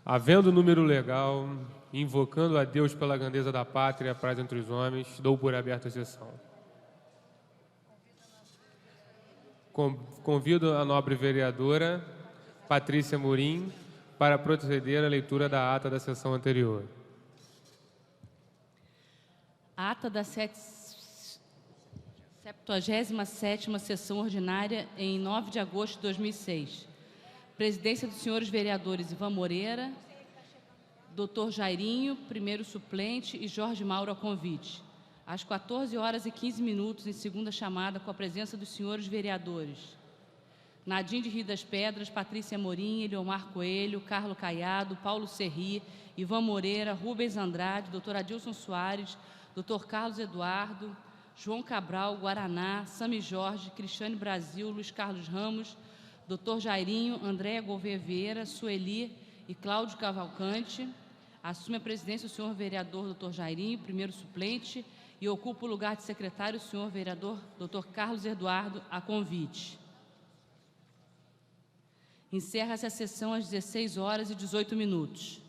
Havendo número legal, invocando a Deus pela grandeza da pátria e a paz entre os homens, dou por aberta a sessão. Convido a nobre vereadora Patrícia Morim para proceder à leitura da ata da sessão anterior. Ata da 77ª sessão ordinária em 9 de agosto de 2006. Presidência dos senhores vereadores Ivan Moreira, Dr. Jairinho, primeiro suplente, e Jorge Mauro a convite. Às 14h15, em segunda chamada, com a presença dos senhores vereadores Nadim de Rio das Pedras, Patrícia Morim, Eliomar Coelho, Carlo Caiado, Paulo Serri, Ivan Moreira, Rubens Andrade, Dr. Adilson Soares, Dr. Carlos Eduardo, João Cabral, Guaraná, Sami Jorge, Cristiane Brasil, Luiz Carlos Ramos, Dr. Jairinho, Andréa Gouveia Vieira, Sueli e Cláudio Cavalcante. Assume a presidência o senhor vereador Dr. Jairinho, primeiro suplente, e ocupa o lugar de secretário o senhor vereador Dr. Carlos Eduardo, a convite. Encerra-se a sessão às 16h18.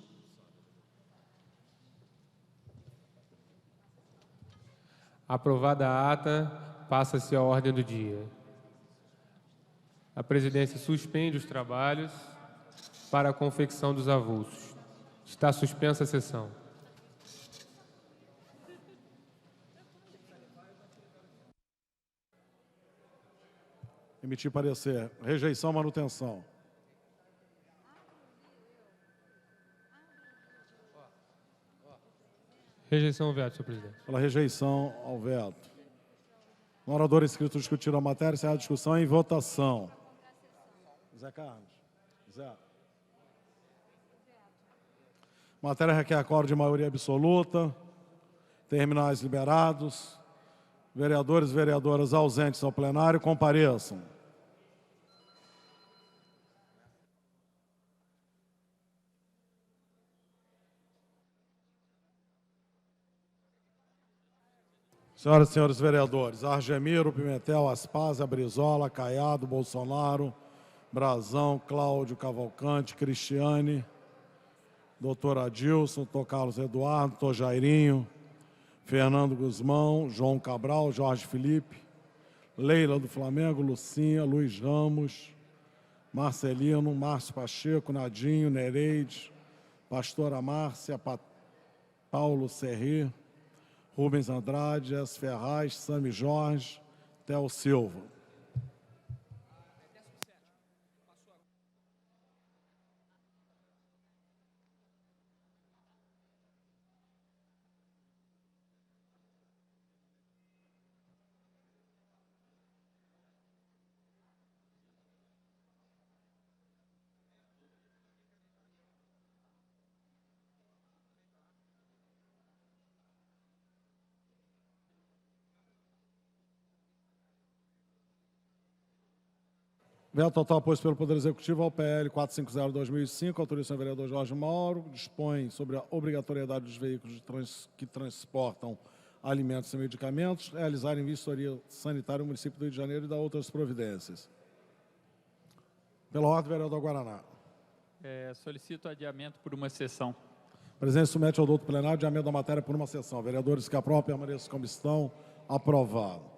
Aprovada a ata, passa-se a ordem do dia. A presidência suspende os trabalhos para a confecção dos avulsos. Está suspensa a sessão. Emitir parecer. Rejeição, manutenção. Rejeição ao veto, senhor presidente. Pela rejeição ao veto. O orador inscrito discutir a matéria, encerra a discussão em votação. Zé Carlos. Zé. Matéria requer acordo de maioria absoluta. Terminais liberados. Vereadores e vereadoras ausentes ao plenário, compareçam. Senhoras e senhores vereadores, Argemiro, Pimentel, Aspásia, Brizola, Caiado, Bolsonaro, Brazão, Cláudio Cavalcante, Cristiane, doutor Adilson, doutor Carlos Eduardo, doutor Jairinho, Fernando Guzmão, João Cabral, Jorge Felipe, Leila do Flamengo, Lucinha, Luiz Ramos, Marcelino, Márcio Pacheco, Nadinho, Nereide, Pastora Márcia, Paulo Serri, Rubens Andrade, S. Ferraz, Sami Jorge, Theo Silva. Veto total posto pelo Poder Executivo ao PL 450/2005, autorização do vereador Jorge Mauro, dispõe sobre a obrigatoriedade dos veículos que transportam alimentos e medicamentos realizarem vistoria sanitária no município do Rio de Janeiro e dar outras providências. Pela ordem, vereador Guaraná. Solicito adiamento por uma sessão. A presidência submete ao doutor plenário adiamento da matéria por uma sessão. Vereadores que aprovam, permaneçam como estão. Aprovado.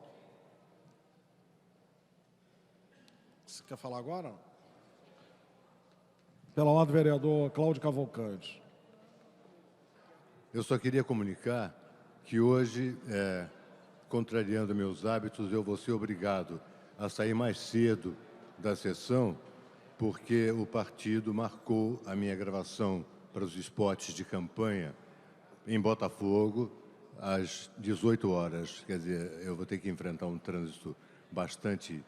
Você quer falar agora? Pela ordem, vereador Cláudio Cavalcante. Eu só queria comunicar que hoje, contrariando meus hábitos, eu vou ser obrigado a sair mais cedo da sessão, porque o partido marcou a minha gravação para os spots de campanha em Botafogo às 18 horas. Quer dizer, eu vou ter que enfrentar um trânsito bastante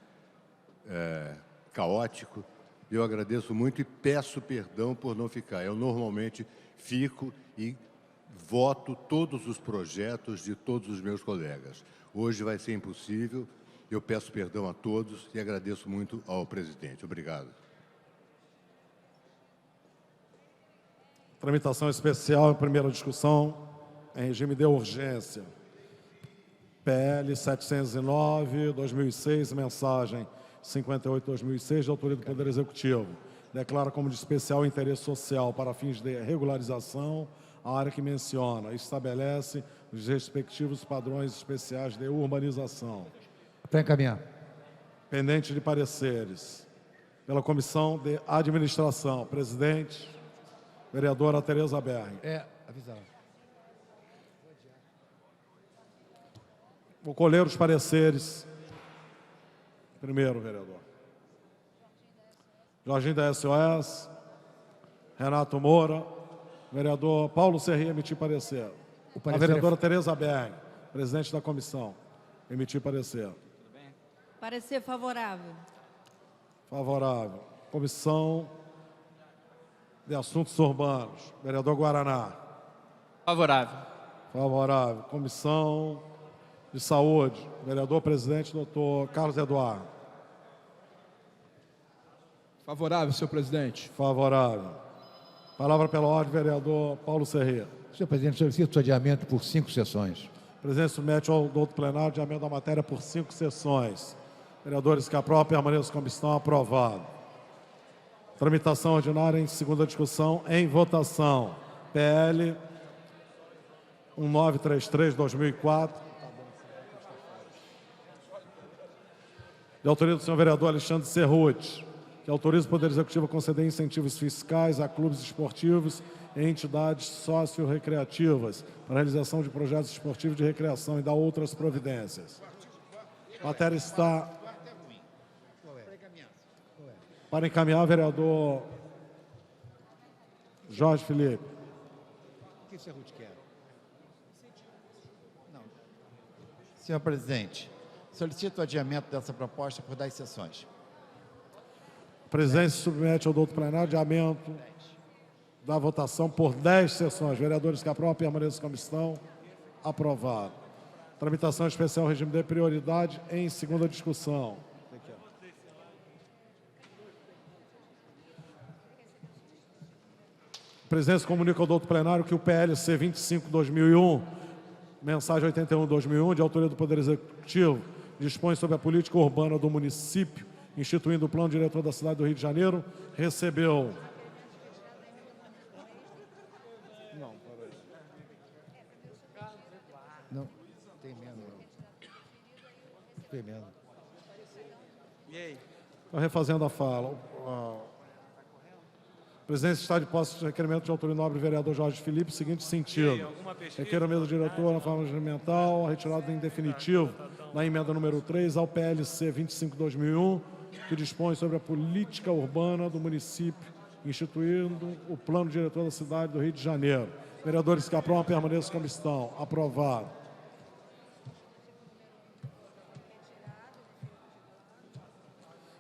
caótico. Eu agradeço muito e peço perdão por não ficar. Eu normalmente fico e voto todos os projetos de todos os meus colegas. Hoje vai ser impossível. Eu peço perdão a todos e agradeço muito ao presidente. Obrigado. Tramitação especial, primeira discussão, em regime de urgência. PL 709/2006, mensagem 58/2006, de autoria do Poder Executivo. declara como de especial interesse social para fins de regularização a área que menciona e estabelece os respectivos padrões especiais de urbanização. Para encaminhar. Pendente de pareceres. Pela Comissão de Administração, presidente, vereadora Tereza Berri. Avisar. Vou colher os pareceres. Primeiro, vereador. Jorginho da SOS, Renato Moura, vereador Paulo Serri, emitir parecer. A vereadora Tereza Berri, presidente da comissão, emitir parecer. Parecer favorável. Favorável. Comissão de Assuntos Urbanos, vereador Guaraná. Favorável. Favorável. Comissão de Saúde, vereador presidente, doutor Carlos Eduardo. Favorável, senhor presidente. Favorável. Palavra pela ordem, vereador Paulo Serri. Senhor presidente, solicito adiamento por 5 sessões. O presidente submete ao doutor plenário de adiamento da matéria por 5 sessões. Vereadores que aprovam, permaneçam como estão. Aprovado. Tramitação ordinária em segunda discussão, em votação. PL 1933/2004. De autoria do senhor vereador Alexandre Cerruti, que autoriza o Poder Executivo a conceder incentivos fiscais a clubes esportivos e entidades socio-recreativas para a realização de projetos esportivos de recreação e dar outras providências. A matéria está para encaminhar, vereador Jorge Felipe. O que o Cerruti quer? Senhor presidente, solicito o adiamento dessa proposta por 10 sessões. A presidência submete ao doutor plenário adiamento da votação por 10 sessões. Vereadores que aprovam, permaneçam como estão. Aprovado. Tramitação especial, regime de prioridade em segunda discussão. A presidência comunica ao doutor plenário que o PLC 25/2001, mensagem 81/2001, de autoria do Poder Executivo, dispõe sobre a política urbana do município, instituindo o plano diretor da cidade do Rio de Janeiro, recebeu... Não, tem menos. Tem menos. Estou refazendo a fala. A presidência está de posse de requerimento de autoria nobre vereador Jorge Felipe, seguinte sentido. Requer a mesa diretora na forma regimental, a retirada em definitivo da emenda número 3 ao PLC 25/2001, que dispõe sobre a política urbana do município, instituindo o plano diretor da cidade do Rio de Janeiro. Vereadores que aprovam, permaneçam como estão. Aprovado.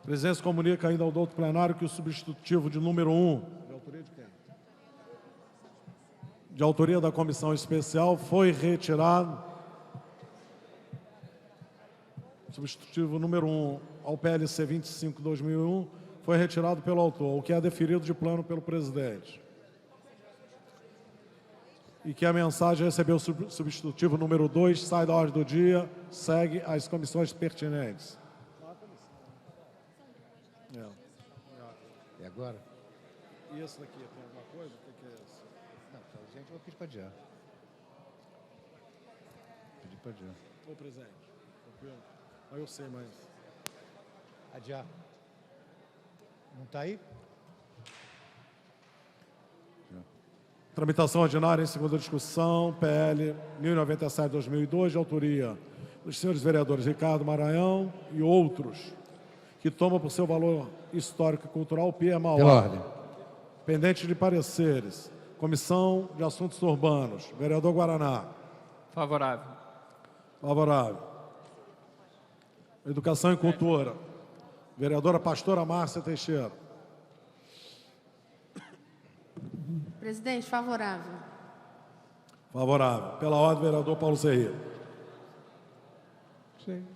A presidência comunica ainda ao doutor plenário que o substitutivo de número 1, de autoria da comissão especial, foi retirado. Substitutivo número 1 ao PLC 25/2001 foi retirado pelo autor, o que é deferido de plano pelo presidente. E que a mensagem recebeu o substitutivo número 2, sai da ordem do dia, segue às comissões pertinentes. E agora? E esse daqui, tem alguma coisa? O que é esse? Não, gente, eu vou pedir para adiar. Pedir para adiar. Ô, presidente, tranquilo? Aí eu sei, mas... Adiar. Não está aí? Tramitação ordinária em segunda discussão, PL 1097/2002, de autoria dos senhores vereadores Ricardo Maranhão e outros, que tomam por seu valor histórico e cultural o Pia Mauá. Pela ordem. Pendente de pareceres. Comissão de Assuntos Urbanos, vereador Guaraná. Favorável. Favorável. Educação e Cultura, vereadora Pastora Márcia Teixeira. Presidente, favorável. Favorável. Pela ordem, vereador Paulo Serri. Sim.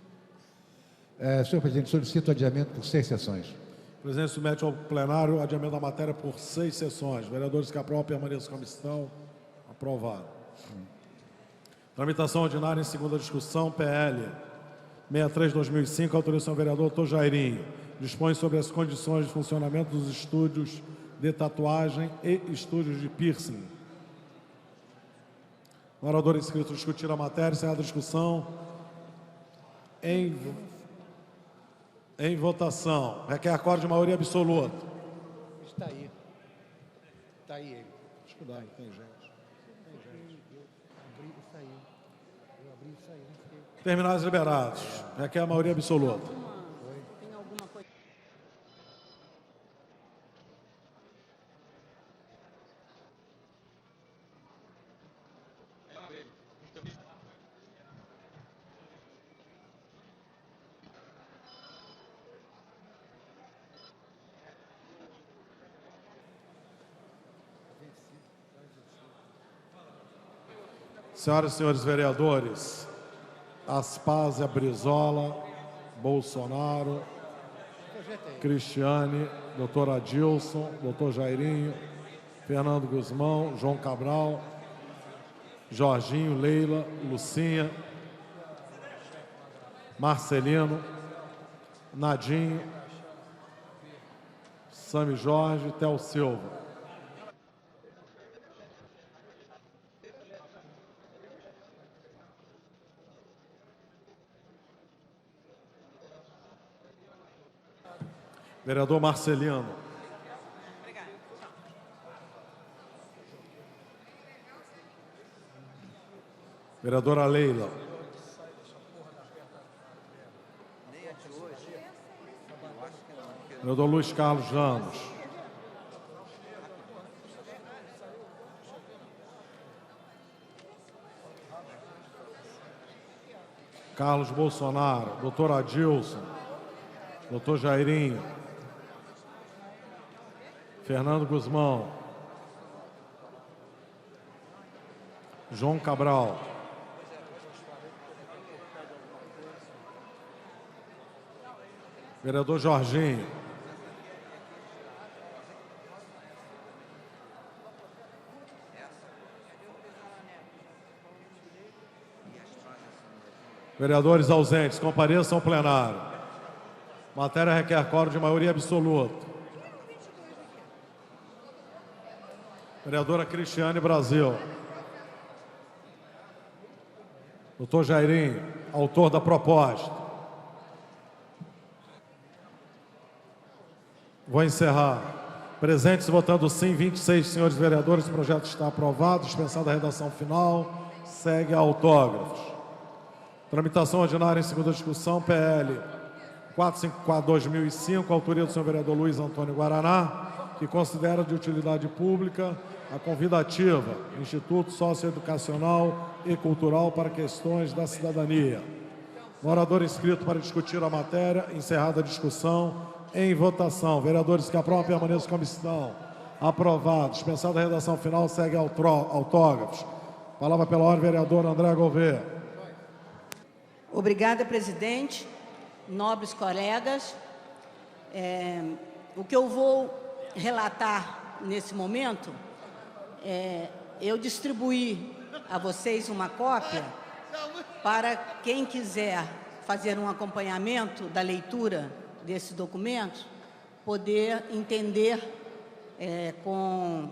Senhor presidente, solicito adiamento por 6 sessões. O presidente submete ao plenário o adiamento da matéria por 6 sessões. Vereadores que aprovam, permaneçam como estão. Aprovado. Tramitação ordinária em segunda discussão, PL 63/2005, autorização do vereador Dr. Jairinho. dispõe sobre as condições de funcionamento dos estúdios de tatuagem e estúdios de piercing. O orador inscrito discutir a matéria, encerrada a discussão. Em votação. Requer acordo de maioria absoluta. Está aí. Está aí ele. Deixa eu dar, tem gente. Terminais liberados. Requer a maioria absoluta. Senhoras e senhores vereadores, Aspásia, Brizola, Bolsonaro, Cristiane, doutor Adilson, doutor Jairinho, Fernando Guzmão, João Cabral, Jorginho, Leila, Lucinha, Marcelino, Nadinho, Sami Jorge, Theo Silva. Vereador Marcelino. Vereadora Leila. Vereador Luiz Carlos Ramos. Carlos Bolsonaro. Doutor Adilson. Doutor Jairinho. Fernando Guzmão. João Cabral. Vereador Jorginho. Vereadores ausentes, compareçam ao plenário. Matéria requer quórum de maioria absoluta. Vereadora Cristiane Brasil. Doutor Jairinho, autor da proposta. Vou encerrar. Presentes votando sim, 26 senhores vereadores. O projeto está aprovado. Dispensada a redação final. Segue a autógrafos. Tramitação ordinária em segunda discussão. PL 454/2005. Autoria do senhor vereador Luiz Antônio Guaraná, que considera de utilidade pública a convidativa Instituto Socioeducacional e Cultural para Questões da Cidadania. O orador inscrito para discutir a matéria, encerrada a discussão, em votação. Vereadores que aprovam, permaneçam como estão. Aprovado. Dispensada a redação final, segue autógrafos. Palavra pela ordem, vereador André Gouveia. Obrigada, presidente. Nobres colegas. O que eu vou relatar nesse momento, eu distribuí a vocês uma cópia para quem quiser fazer um acompanhamento da leitura desse documento, poder entender com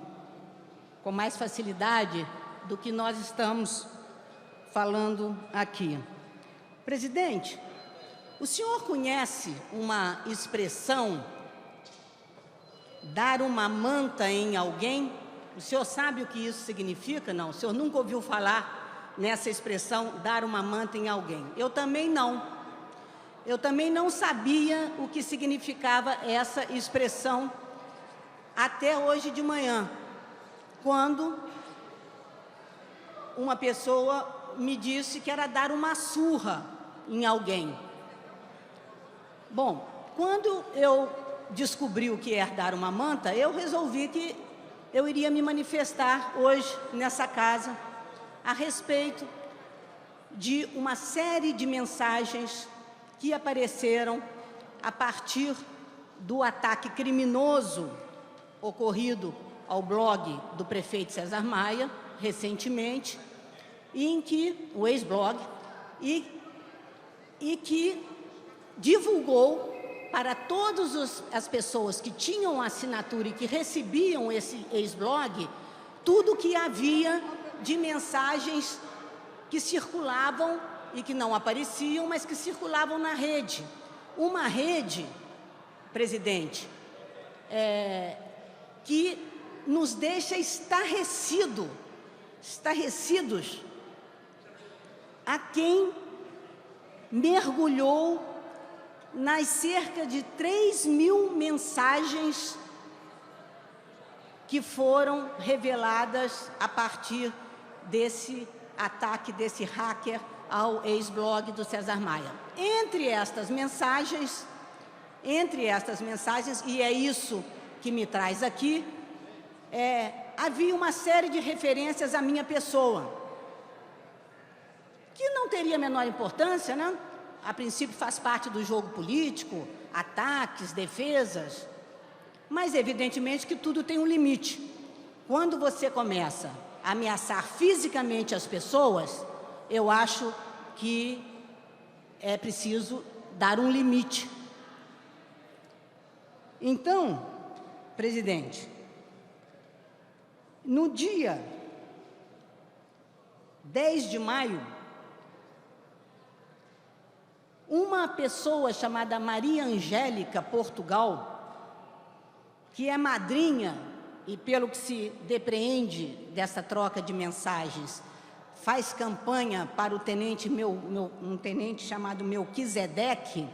mais facilidade do que nós estamos falando aqui. Presidente, o senhor conhece uma expressão, dar uma manta em alguém? O senhor sabe o que isso significa? Não, o senhor nunca ouviu falar nessa expressão, dar uma manta em alguém. Eu também não. Eu também não sabia o que significava essa expressão até hoje de manhã, quando uma pessoa me disse que era dar uma surra em alguém. Bom, quando eu descobri o que é dar uma manta, eu resolvi que eu iria me manifestar hoje nessa casa a respeito de uma série de mensagens que apareceram a partir do ataque criminoso ocorrido ao blog do prefeito César Maia, recentemente, e em que, o ex-blog, e que divulgou para todas as pessoas que tinham assinatura e que recebiam esse ex-blog, tudo que havia de mensagens que circulavam e que não apareciam, mas que circulavam na rede. Uma rede, presidente, que nos deixa estarrecidos a quem mergulhou nas cerca de 3.000 mensagens que foram reveladas a partir desse ataque, desse hacker ao ex-blog do César Maia. Entre estas mensagens, e é isso que me traz aqui, havia uma série de referências à minha pessoa, que não teria a menor importância, né? A princípio faz parte do jogo político, ataques, defesas, mas evidentemente que tudo tem um limite. Quando você começa a ameaçar fisicamente as pessoas, eu acho que é preciso dar um limite. Então, presidente, no dia 10 de maio, uma pessoa chamada Maria Angélica Portugal, que é madrinha, e pelo que se depreende dessa troca de mensagens, faz campanha para o tenente, um tenente chamado Melquisedeque.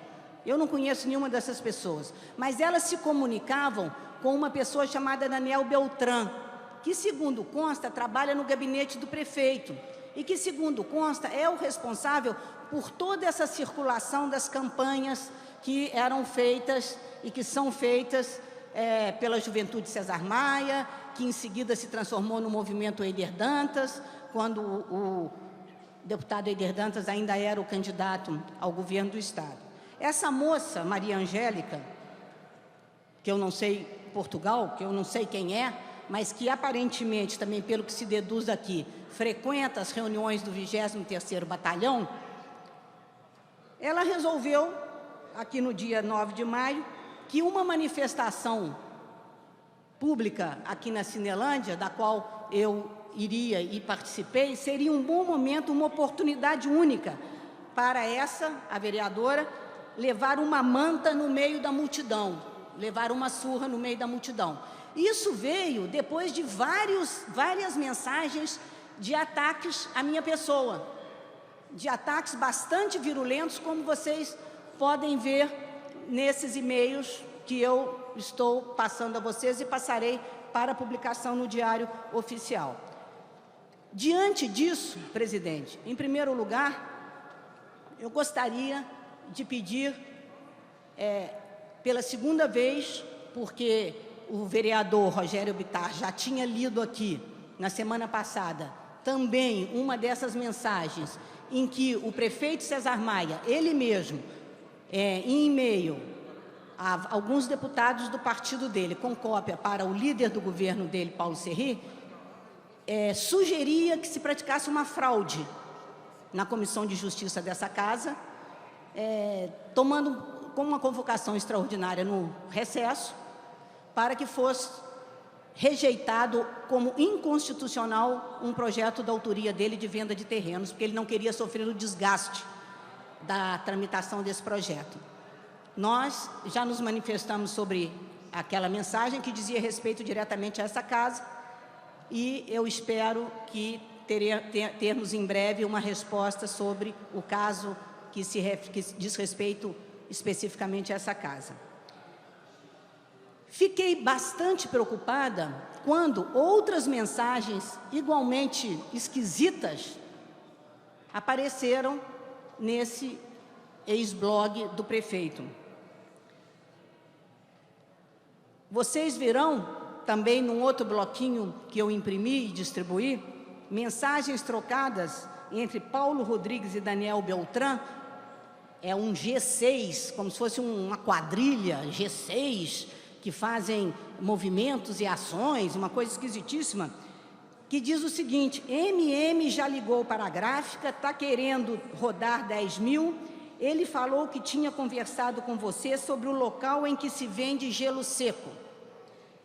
Eu não conheço nenhuma dessas pessoas, mas elas se comunicavam com uma pessoa chamada Daniel Beltrán, que, segundo consta, trabalha no gabinete do prefeito e que, segundo consta, é o responsável por toda essa circulação das campanhas que eram feitas e que são feitas pela Juventude César Maia, que em seguida se transformou no movimento Eider Dantas, quando o deputado Eider Dantas ainda era o candidato ao governo do Estado. Essa moça, Maria Angélica, que eu não sei Portugal, que eu não sei quem é, mas que aparentemente, também pelo que se deduz aqui, frequenta as reuniões do 23º Batalhão, ela resolveu, aqui no dia 9 de maio, que uma manifestação pública aqui na Cinelândia, da qual eu iria e participei, seria um bom momento, uma oportunidade única para a vereadora, levar uma manta no meio da multidão, levar uma surra no meio da multidão. Isso veio depois de várias mensagens de ataques à minha pessoa, de ataques bastante virulentos, como vocês podem ver nesses e-mails que eu estou passando a vocês e passarei para a publicação no Diário Oficial. Diante disso, presidente, em primeiro lugar, eu gostaria de pedir, pela segunda vez, porque o vereador Rogério Bittar já tinha lido aqui, na semana passada, também uma dessas mensagens em que o prefeito César Maia, ele mesmo, em e-mail a alguns deputados do partido dele, com cópia para o líder do governo dele, Paulo Serri, sugeria que se praticasse uma fraude na Comissão de Justiça dessa casa, tomando como uma convocação extraordinária no recesso, para que fosse rejeitado como inconstitucional um projeto da autoria dele de venda de terrenos, porque ele não queria sofrer o desgaste da tramitação desse projeto. Nós já nos manifestamos sobre aquela mensagem que dizia respeito diretamente a essa casa e eu espero que termos em breve uma resposta sobre o caso que diz respeito especificamente a essa casa. Fiquei bastante preocupada quando outras mensagens igualmente esquisitas apareceram nesse ex-blog do prefeito. Vocês verão também num outro bloquinho que eu imprimi e distribuí, mensagens trocadas entre Paulo Rodrigues e Daniel Beltrán, um G6, como se fosse uma quadrilha, G6, que fazem movimentos e ações, uma coisa esquisitíssima, que diz o seguinte: MM já ligou para a gráfica, está querendo rodar 10.000 ele falou que tinha conversado com você sobre o local em que se vende gelo seco.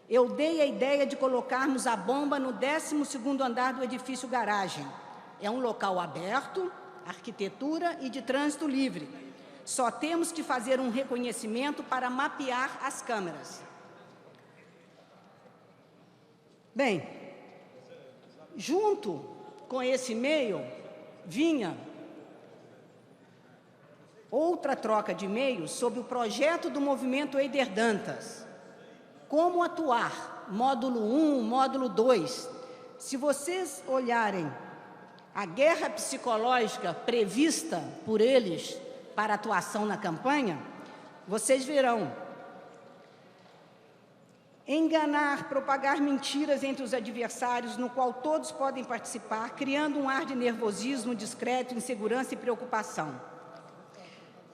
Eu dei a ideia de colocarmos a bomba no 12º andar do edifício garagem. É um local aberto, arquitetura e de trânsito livre. Só temos que fazer um reconhecimento para mapear as câmeras. Bem, junto com esse e-mail, vinha outra troca de e-mails sobre o projeto do movimento Eider Dantas. Como atuar, módulo 1, módulo 2. Se vocês olharem a guerra psicológica prevista por eles para atuação na campanha, vocês verão: enganar, propagar mentiras entre os adversários, no qual todos podem participar, criando um ar de nervosismo, descrédito, insegurança e preocupação.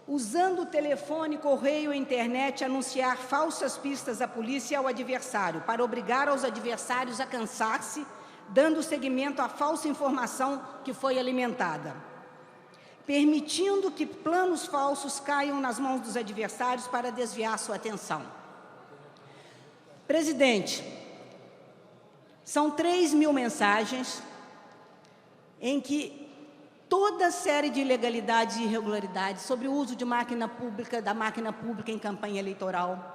Usando o telefone, correio e internet, anunciar falsas pistas à polícia e ao adversário, para obrigar os adversários a cansar-se, dando seguimento à falsa informação que foi alimentada. Permitindo que planos falsos caiam nas mãos dos adversários para desviar sua atenção. Presidente, são 3.000 mensagens em que toda série de ilegalidades e irregularidades sobre o uso de da máquina pública em campanha eleitoral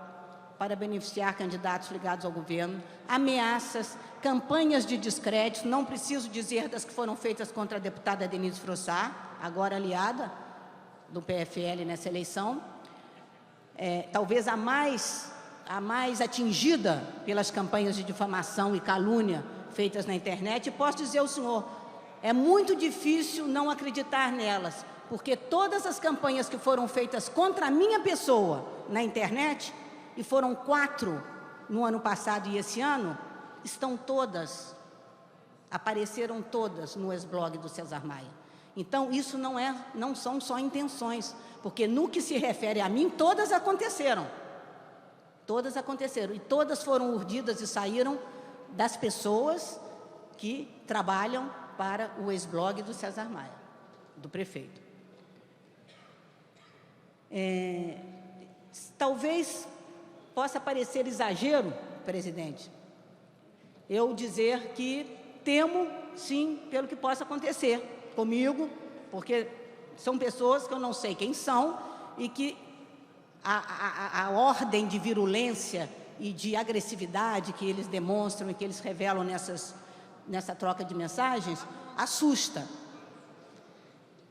para beneficiar candidatos ligados ao governo, ameaças, campanhas de descrédito, não preciso dizer das que foram feitas contra a deputada Denise Frossard, agora aliada do PFL nessa eleição, talvez a mais atingida pelas campanhas de difamação e calúnia feitas na internet, e posso dizer ao senhor, é muito difícil não acreditar nelas, porque todas as campanhas que foram feitas contra a minha pessoa na internet, e foram 4 no ano passado e esse ano, apareceram todas no ex-blog do César Maia. Então, isso não são só intenções, porque no que se refere a mim, todas aconteceram. Todas aconteceram, e todas foram urdidas e saíram das pessoas que trabalham para o ex-blog do César Maia, do prefeito. Talvez possa parecer exagero, presidente, eu dizer que temo, sim, pelo que possa acontecer comigo, porque são pessoas que eu não sei quem são e que a ordem de virulência e de agressividade que eles demonstram e que eles revelam nessa troca de mensagens, assusta.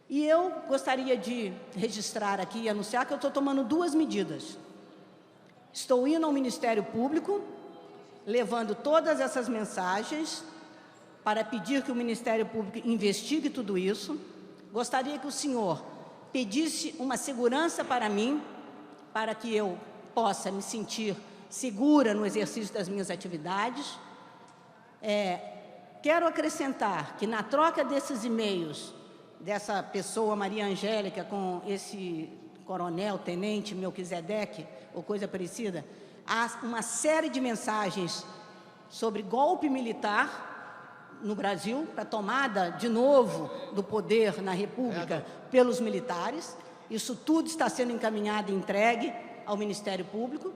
E eu gostaria de registrar aqui e anunciar que eu estou tomando 2 medidas. Estou indo ao Ministério Público, levando todas essas mensagens para pedir que o Ministério Público investigue tudo isso. Gostaria que o senhor pedisse uma segurança para mim, para que eu possa me sentir segura no exercício das minhas atividades. Quero acrescentar que na troca desses e-mails, dessa pessoa, Maria Angélica, com esse coronel, tenente Melquisedeque, ou coisa parecida, há uma série de mensagens sobre golpe militar no Brasil, para tomada de novo do poder na República pelos militares. Isso tudo está sendo encaminhado e entregue ao Ministério Público.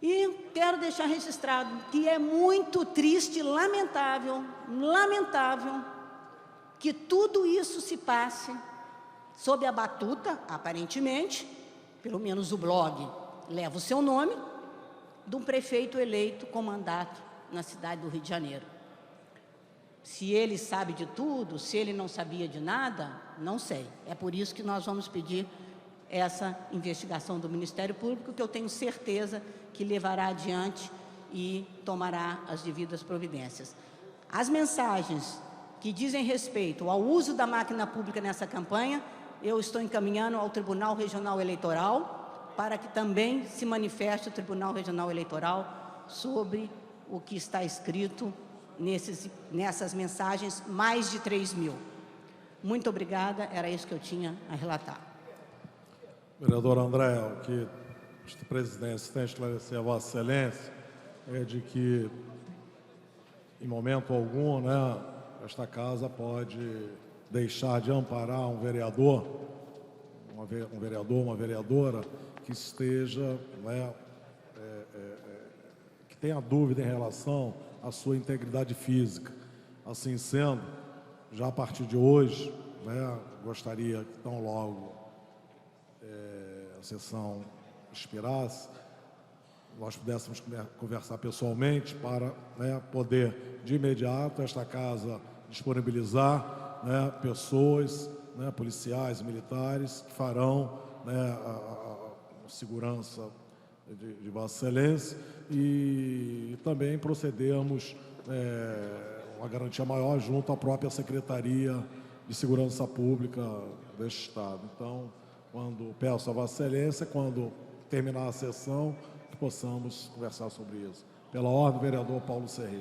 E quero deixar registrado que é muito triste e lamentável que tudo isso se passe sob a batuta, aparentemente, pelo menos o blog leva o seu nome, de um prefeito eleito com mandato na cidade do Rio de Janeiro. Se ele sabe de tudo, se ele não sabia de nada, não sei. É por isso que nós vamos pedir essa investigação do Ministério Público, que eu tenho certeza que levará adiante e tomará as devidas providências. As mensagens que dizem respeito ao uso da máquina pública nessa campanha, eu estou encaminhando ao Tribunal Regional Eleitoral, para que também se manifeste o Tribunal Regional Eleitoral sobre o que está escrito nessas mensagens, mais de 3.000. Muito obrigada, era isso que eu tinha a relatar. Vereador André, o que a presidência tem a esclarecer a Vossa Excelência é de que, em momento algum, esta casa pode deixar de amparar um vereador, uma vereadora que esteja, né, que tenha dúvida em relação à sua integridade física. Assim sendo, já a partir de hoje, né, gostaria que tão logo a sessão expirasse, nós pudéssemos conversar pessoalmente para, né, poder, de imediato, esta casa disponibilizar, né, pessoas, né, policiais, militares, que farão, né, a segurança de Vossa Excelência e também procedermos uma garantia maior junto à própria Secretaria de Segurança Pública deste Estado. Então, peço a Vossa Excelência, quando terminar a sessão, que possamos conversar sobre isso. Pela ordem, vereador Paulo Serré.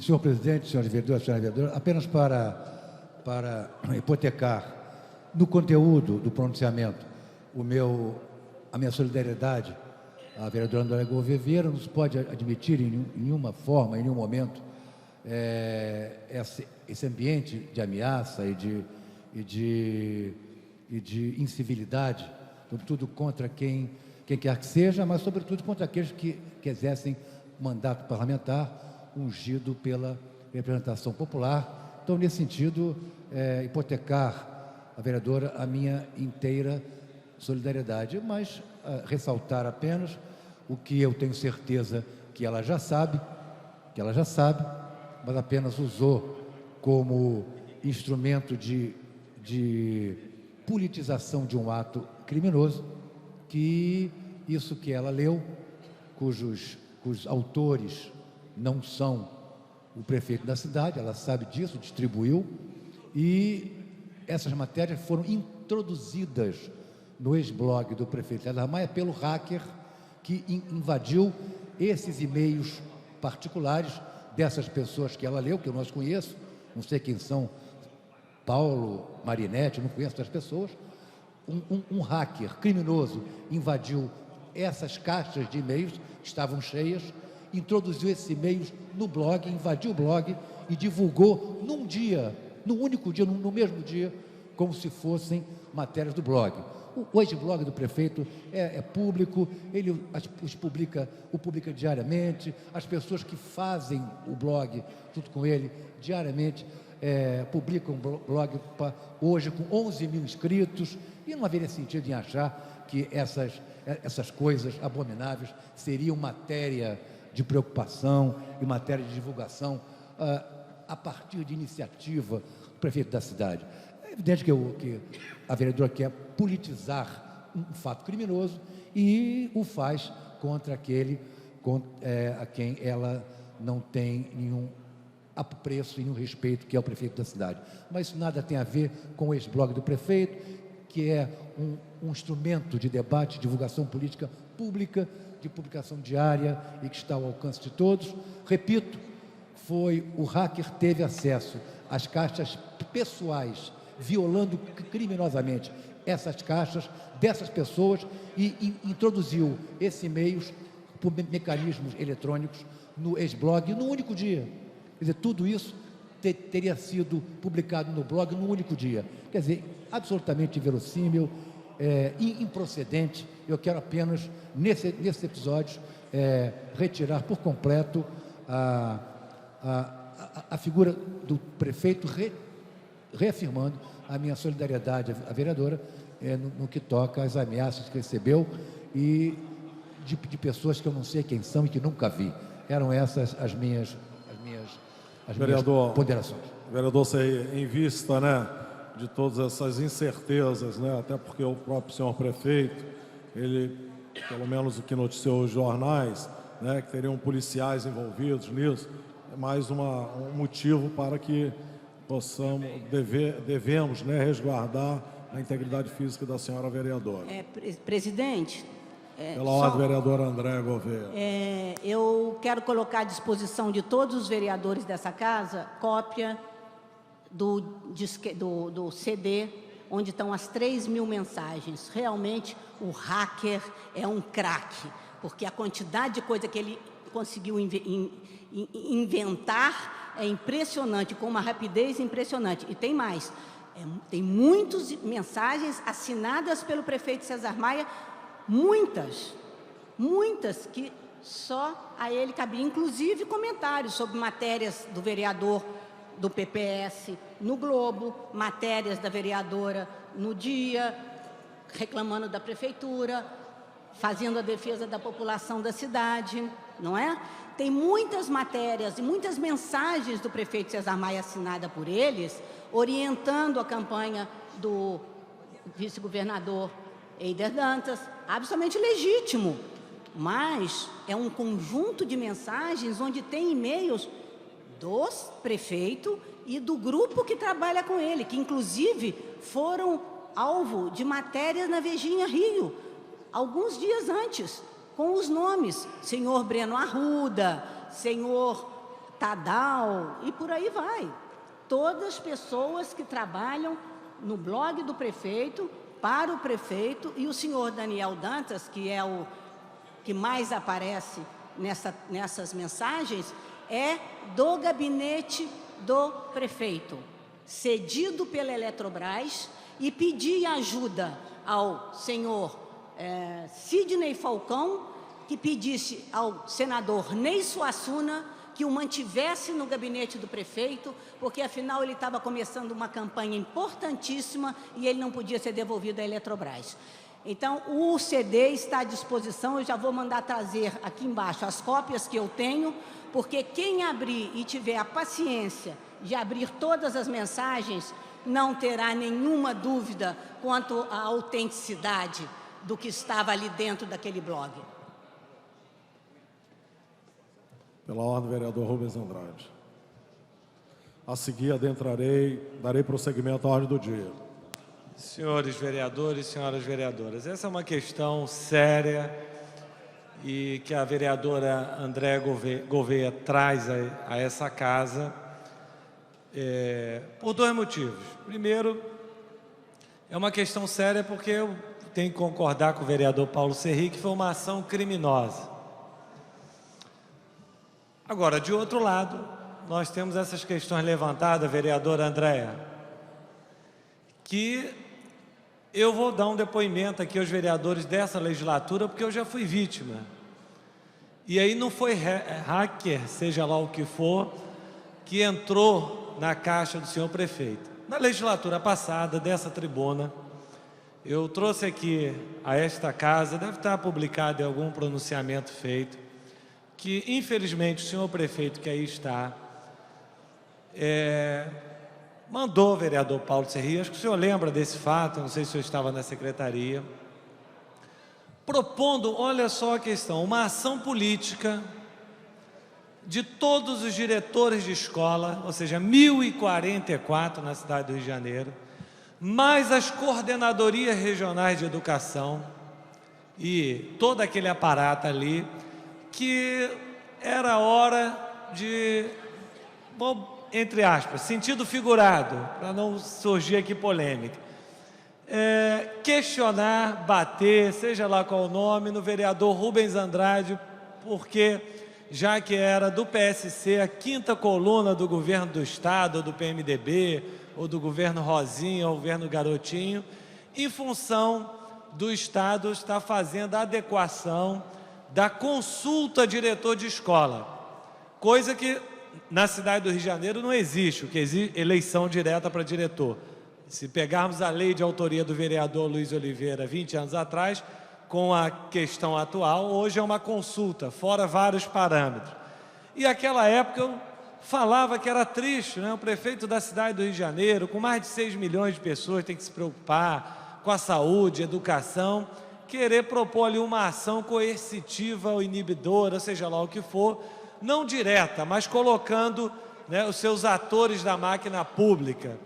Senhor presidente, senhores vereadores, senhora vereadora, apenas para hipotecar no conteúdo do pronunciamento a minha solidariedade à vereadora Andréa Gouveia Vieira, não se pode admitir em nenhuma forma, em nenhum momento, esse ambiente de ameaça e de incivilidade, sobretudo contra quem quer que seja, mas sobretudo contra aqueles que exercem mandato parlamentar ungido pela representação popular. Então, nesse sentido, hipotecar a vereadora a minha inteira solidariedade, mas ressaltar apenas o que eu tenho certeza que ela já sabe, mas apenas usou como instrumento de politização de um ato criminoso, que isso que ela leu, cujos autores não são o prefeito da cidade, ela sabe disso, distribuiu, e essas matérias foram introduzidas no ex-blog do prefeito César Maia pelo hacker que invadiu esses e-mails particulares dessas pessoas que ela leu, que eu não as conheço, não sei quem são, Paulo, Marinetti, não conheço essas pessoas. Um hacker criminoso invadiu essas caixas de e-mails que estavam cheias, introduziu esses e-mails no blog, invadiu o blog e divulgou num único dia, no mesmo dia, como se fossem matérias do blog. O ex-blog do prefeito é público, ele o publica diariamente, as pessoas que fazem o blog junto com ele diariamente publicam um blog hoje com 11 mil inscritos, e não haveria sentido em achar que essas coisas abomináveis seriam matéria de preocupação e matéria de divulgação a partir de iniciativa do prefeito da cidade. É evidente que a vereadora quer politizar um fato criminoso e o faz contra aquele a quem ela não tem nenhum apreço e nenhum respeito, que é o prefeito da cidade. Mas isso nada tem a ver com o ex-blog do prefeito, que é um instrumento de debate, divulgação política pública, de publicação diária e que está ao alcance de todos. Repito, o hacker teve acesso às caixas pessoais, violando criminosamente essas caixas dessas pessoas e introduziu esses e-mails por mecanismos eletrônicos no ex-blog num único dia. Quer dizer, tudo isso teria sido publicado no blog num único dia. Quer dizer, absolutamente inverossímil, improcedente. Eu quero apenas, nesses episódios, retirar por completo a figura do prefeito, reafirmando a minha solidariedade à vereadora no que toca às ameaças que recebeu e de pessoas que eu não sei quem são e que nunca vi. Eram essas as minhas ponderações. Vereador Serré, em vista, né, de todas essas incertezas, né, até porque o próprio senhor prefeito, ele, pelo menos o que noticiou os jornais, né, que teriam policiais envolvidos nisso, é mais um motivo para que devemos, né, resguardar a integridade física da senhora vereadora. Presidente... Pela ordem, vereadora Andréa Gouveia. Eu quero colocar à disposição de todos os vereadores dessa casa cópia do CD, onde estão as 3.000 mensagens. Realmente, o hacker é um craque, porque a quantidade de coisa que ele conseguiu inventar, é impressionante, com uma rapidez impressionante. E tem mais, tem muitas mensagens assinadas pelo prefeito César Maia, muitas que só a ele cabia, inclusive comentários sobre matérias do vereador do PPS no Globo, matérias da vereadora no Dia, reclamando da prefeitura, fazendo a defesa da população da cidade, não é? Tem muitas matérias e muitas mensagens do prefeito César Maia assinada por eles, orientando a campanha do vice-governador Eider Dantas, absolutamente legítimo, mas é um conjunto de mensagens onde tem e-mails do prefeito e do grupo que trabalha com ele, que inclusive foram alvo de matérias na Vejinha Rio, alguns dias antes, com os nomes, senhor Breno Arruda, senhor Tadal, e por aí vai. Todas as pessoas que trabalham no blog do prefeito, para o prefeito, e o senhor Daniel Dantas, que é o que mais aparece nessas mensagens, é do gabinete do prefeito, cedido pela Eletrobras, e pedir ajuda ao senhor Sidney Falcão, que pedisse ao senador Ney Suassuna que o mantivesse no gabinete do prefeito, porque afinal ele estava começando uma campanha importantíssima e ele não podia ser devolvido à Eletrobras. Então, o CD está à disposição, eu já vou mandar trazer aqui embaixo as cópias que eu tenho, porque quem abrir e tiver a paciência de abrir todas as mensagens não terá nenhuma dúvida quanto à autenticidade do que estava ali dentro daquele blog. Pela ordem, vereador Rubens Andrade. A seguir, darei prosseguimento à ordem do dia. Senhores vereadores, senhoras vereadoras, essa é uma questão séria e que a vereadora Andréa Gouveia traz a essa casa por dois motivos. Primeiro, é uma questão séria porque eu tenho que concordar com o vereador Paulo Serri que foi uma ação criminosa. Agora, de outro lado, nós temos essas questões levantadas, vereadora Andréa, que eu vou dar um depoimento aqui aos vereadores dessa legislatura, porque eu já fui vítima. E aí não foi hacker, seja lá o que for, que entrou na caixa do senhor prefeito. Na legislatura passada, dessa tribuna, eu trouxe aqui a esta casa, deve estar publicado em algum pronunciamento feito, que infelizmente o senhor prefeito que aí está, mandou o vereador Paulo Serri, acho que o senhor lembra desse fato, não sei se o senhor estava na secretaria, propondo, olha só a questão, uma ação política de todos os diretores de escola, ou seja, 1.044 na cidade do Rio de Janeiro, mais as coordenadorias regionais de educação e todo aquele aparato ali, que era hora de, bom, entre aspas, sentido figurado, para não surgir aqui polêmica, questionar, bater, seja lá qual o nome, no vereador Rubens Andrade, porque já que era do PSC, a quinta coluna do governo do Estado, ou do PMDB, ou do governo Rosinha, ou do governo Garotinho, em função do Estado estar fazendo a adequação da consulta a diretor de escola, coisa que na cidade do Rio de Janeiro não existe, o que existe eleição direta para diretor. Se pegarmos a lei de autoria do vereador Luiz Oliveira 20 anos atrás, com a questão atual, hoje é uma consulta, fora vários parâmetros. E naquela época eu falava que era triste, né? O prefeito da cidade do Rio de Janeiro, com mais de 6 milhões de pessoas, tem que se preocupar com a saúde, educação, querer propor ali uma ação coercitiva ou inibidora, seja lá o que for, não direta, mas colocando, né, os seus atores da máquina pública.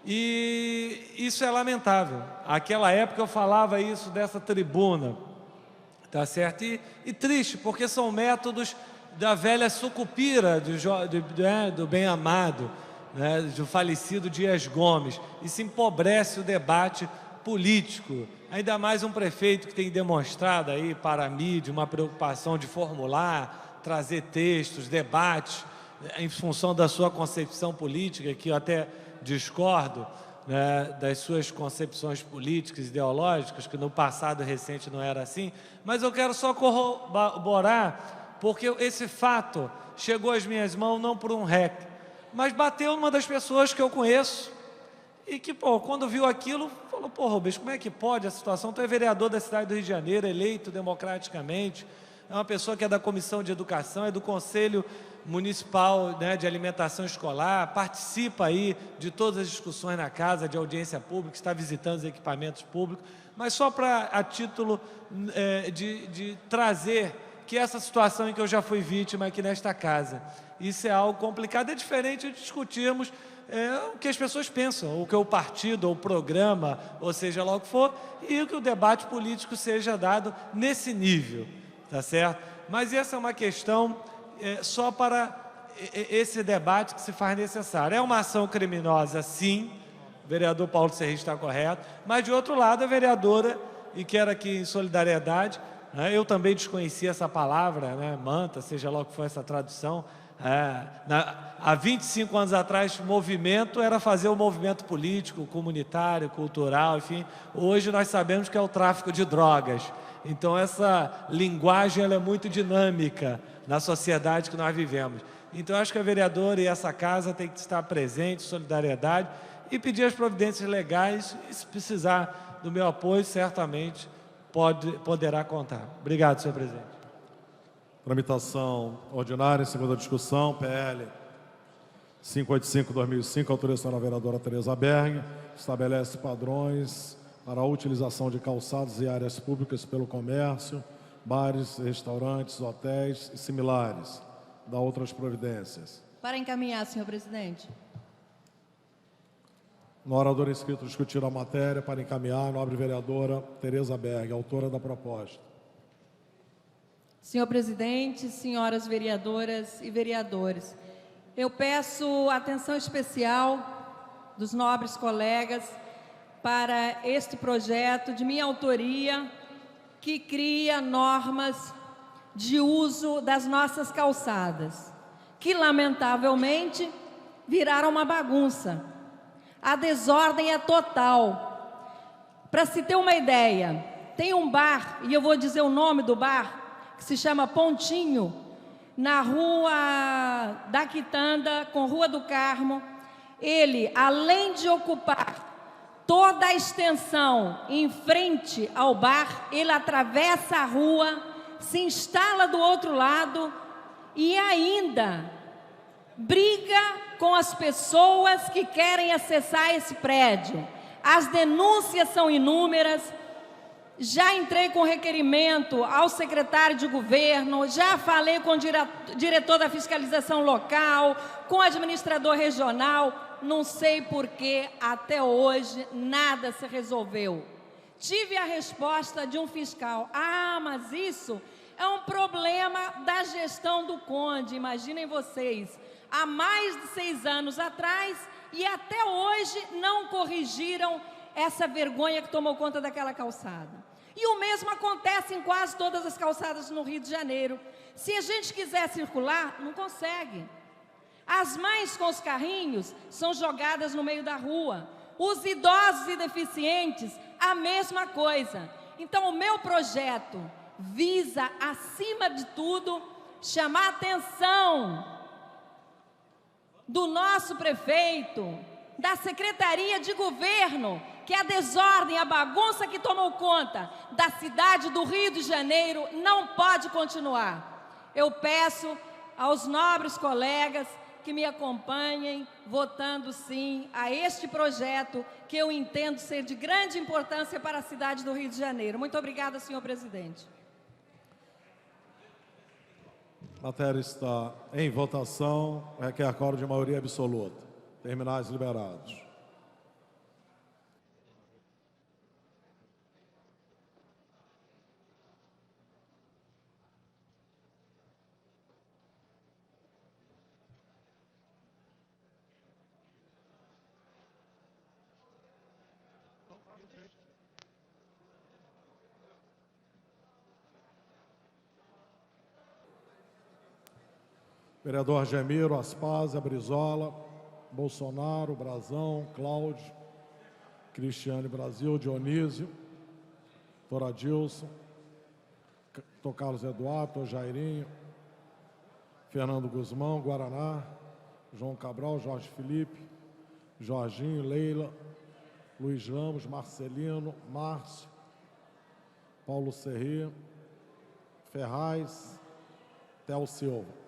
E isso é lamentável. Naquela época eu falava isso dessa tribuna, tá certo? E triste, porque são métodos da velha sucupira do bem-amado, né, do falecido Dias Gomes, e se empobrece o debate político. Ainda mais um prefeito que tem demonstrado aí para a mídia uma preocupação de formular, trazer textos, debates em função da sua concepção política, que eu até discordo, né, das suas concepções políticas, ideológicas, que no passado recente não era assim, mas eu quero só corroborar, porque esse fato chegou às minhas mãos não por um REC, mas bateu numa das pessoas que eu conheço, e que, pô, quando viu aquilo, falou, pô, Rubens, como é que pode a situação? Tu é vereador da cidade do Rio de Janeiro, eleito democraticamente, é uma pessoa que é da Comissão de Educação, é do Conselho Municipal, né, de Alimentação Escolar, participa aí de todas as discussões na casa de audiência pública, está visitando os equipamentos públicos, mas só a título de trazer que essa situação em que eu já fui vítima aqui nesta casa, isso é algo complicado, é diferente de discutirmos o que as pessoas pensam, o que o partido, ou o programa, ou seja lá o que for, e o que o debate político seja dado nesse nível, tá certo? Mas essa é uma questão só para esse debate que se faz necessário. É uma ação criminosa, sim, o vereador Paulo Serri está correto, mas de outro lado a vereadora, e quero aqui em solidariedade, né, eu também desconhecia essa palavra, né, manta, seja lá o que for essa tradução, há 25 anos atrás, movimento era fazer o movimento político, comunitário, cultural, enfim. Hoje nós sabemos que é o tráfico de drogas. Então essa linguagem ela é muito dinâmica na sociedade que nós vivemos. Então eu acho que a vereadora e essa casa tem que estar presente, solidariedade, e pedir as providências legais, e se precisar do meu apoio, certamente poderá contar. Obrigado, senhor presidente. Tramitação ordinária, em segunda discussão, PL 585/2005, autorização da vereadora Tereza Berg, estabelece padrões para a utilização de calçados e áreas públicas pelo comércio, bares, restaurantes, hotéis e similares. Dá outras providências. Para encaminhar, senhor presidente. No orador inscrito discutir a matéria, para encaminhar, a nobre vereadora Tereza Berg, autora da proposta. Senhor presidente, senhoras vereadoras e vereadores, eu peço atenção especial dos nobres colegas para este projeto de minha autoria, que cria normas de uso das nossas calçadas, que lamentavelmente viraram uma bagunça. A desordem é total. Para se ter uma ideia, tem um bar, e eu vou dizer o nome do bar, que se chama Pontinho, na Rua da Quitanda, com Rua do Carmo. Ele, além de ocupar toda a extensão em frente ao bar, ele atravessa a rua, se instala do outro lado e ainda briga com as pessoas que querem acessar esse prédio. As denúncias são inúmeras. Já entrei com requerimento ao secretário de governo, já falei com o diretor da fiscalização local, com o administrador regional, não sei por que até hoje nada se resolveu. Tive a resposta de um fiscal, mas isso é um problema da gestão do Conde, imaginem vocês, há mais de 6 anos atrás e até hoje não corrigiram essa vergonha que tomou conta daquela calçada. E o mesmo acontece em quase todas as calçadas no Rio de Janeiro. Se a gente quiser circular, não consegue. As mães com os carrinhos são jogadas no meio da rua. Os idosos e deficientes, a mesma coisa. Então, o meu projeto visa, acima de tudo, chamar a atenção do nosso prefeito, da Secretaria de Governo, que a desordem, a bagunça que tomou conta da cidade do Rio de Janeiro não pode continuar. Eu peço aos nobres colegas que me acompanhem, votando sim a este projeto, que eu entendo ser de grande importância para a cidade do Rio de Janeiro. Muito obrigada, senhor presidente. A matéria está em votação, requer quórum de maioria absoluta. Terminais liberados. Vereador Gemiro, Aspásia, Brizola, Bolsonaro, Brazão, Cláudio, Cristiane Brasil, Dionísio, doutor Adilson, doutor Carlos Eduardo, doutor Jairinho, Fernando Guzmão, Guaraná, João Cabral, Jorge Felipe, Jorginho, Leila, Luiz Ramos, Marcelino, Márcio, Paulo Serri, Ferraz, Theo Silva.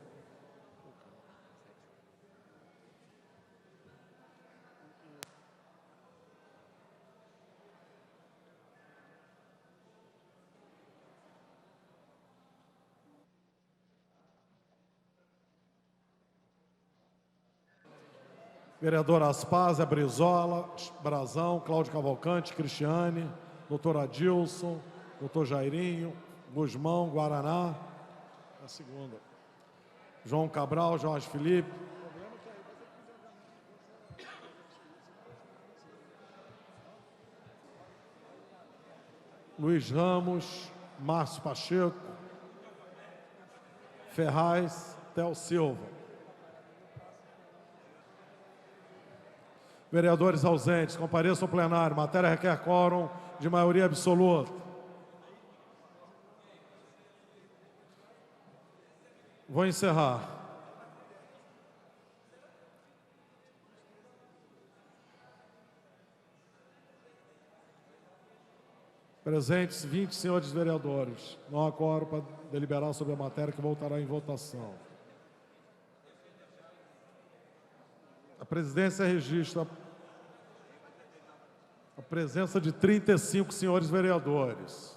Vereador Aspásia, Brizola, Brazão, Cláudio Cavalcante, Cristiane, doutor Adilson, doutor Jairinho, Guzmão, Guaraná, a segunda. João Cabral, Jorge Felipe. Luiz Ramos, Márcio Pacheco, Ferraz, Theo Silva. Vereadores ausentes, compareçam ao plenário. Matéria requer quórum de maioria absoluta. Vou encerrar. Presentes 20 senhores vereadores. Não há quórum para deliberar sobre a matéria que voltará em votação. A presidência registra a presença de 35 senhores vereadores.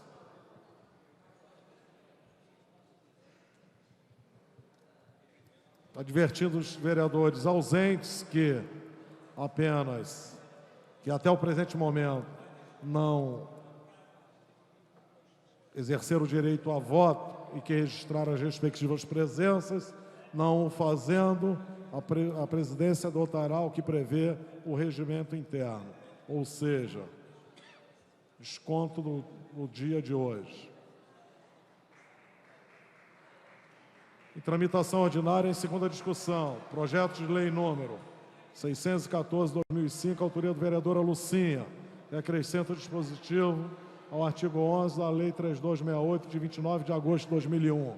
Advertindo os vereadores ausentes que até o presente momento não exerceram o direito a voto e que registraram as respectivas presenças, não o fazendo, a presidência adotará o que prevê o regimento interno, ou seja, desconto no dia de hoje. Em tramitação ordinária, em segunda discussão, projeto de lei número 614/2005, autoria do vereadora Lucinha, que acrescenta o dispositivo ao artigo 11 da Lei 3268, de 29 de agosto de 2001.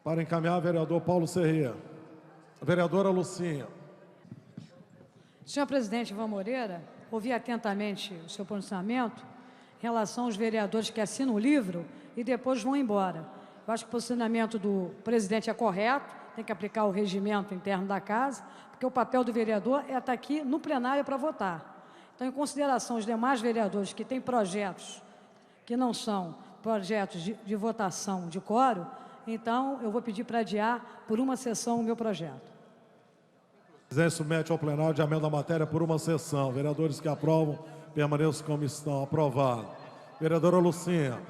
Para encaminhar, vereador Paulo Serri. Vereadora Lucinha. Senhor presidente Ivan Moreira, ouvi atentamente o seu posicionamento em relação aos vereadores que assinam o livro e depois vão embora. Eu acho que o posicionamento do presidente é correto, tem que aplicar o regimento interno da casa, porque o papel do vereador é estar aqui no plenário para votar. Então, em consideração aos demais vereadores que têm projetos que não são projetos de votação de quórum, então eu vou pedir para adiar por uma sessão o meu projeto. A presidência submete ao plenário de amenda da matéria por uma sessão. Vereadores que aprovam, permaneçam como estão. Aprovado. Vereadora Lucinha,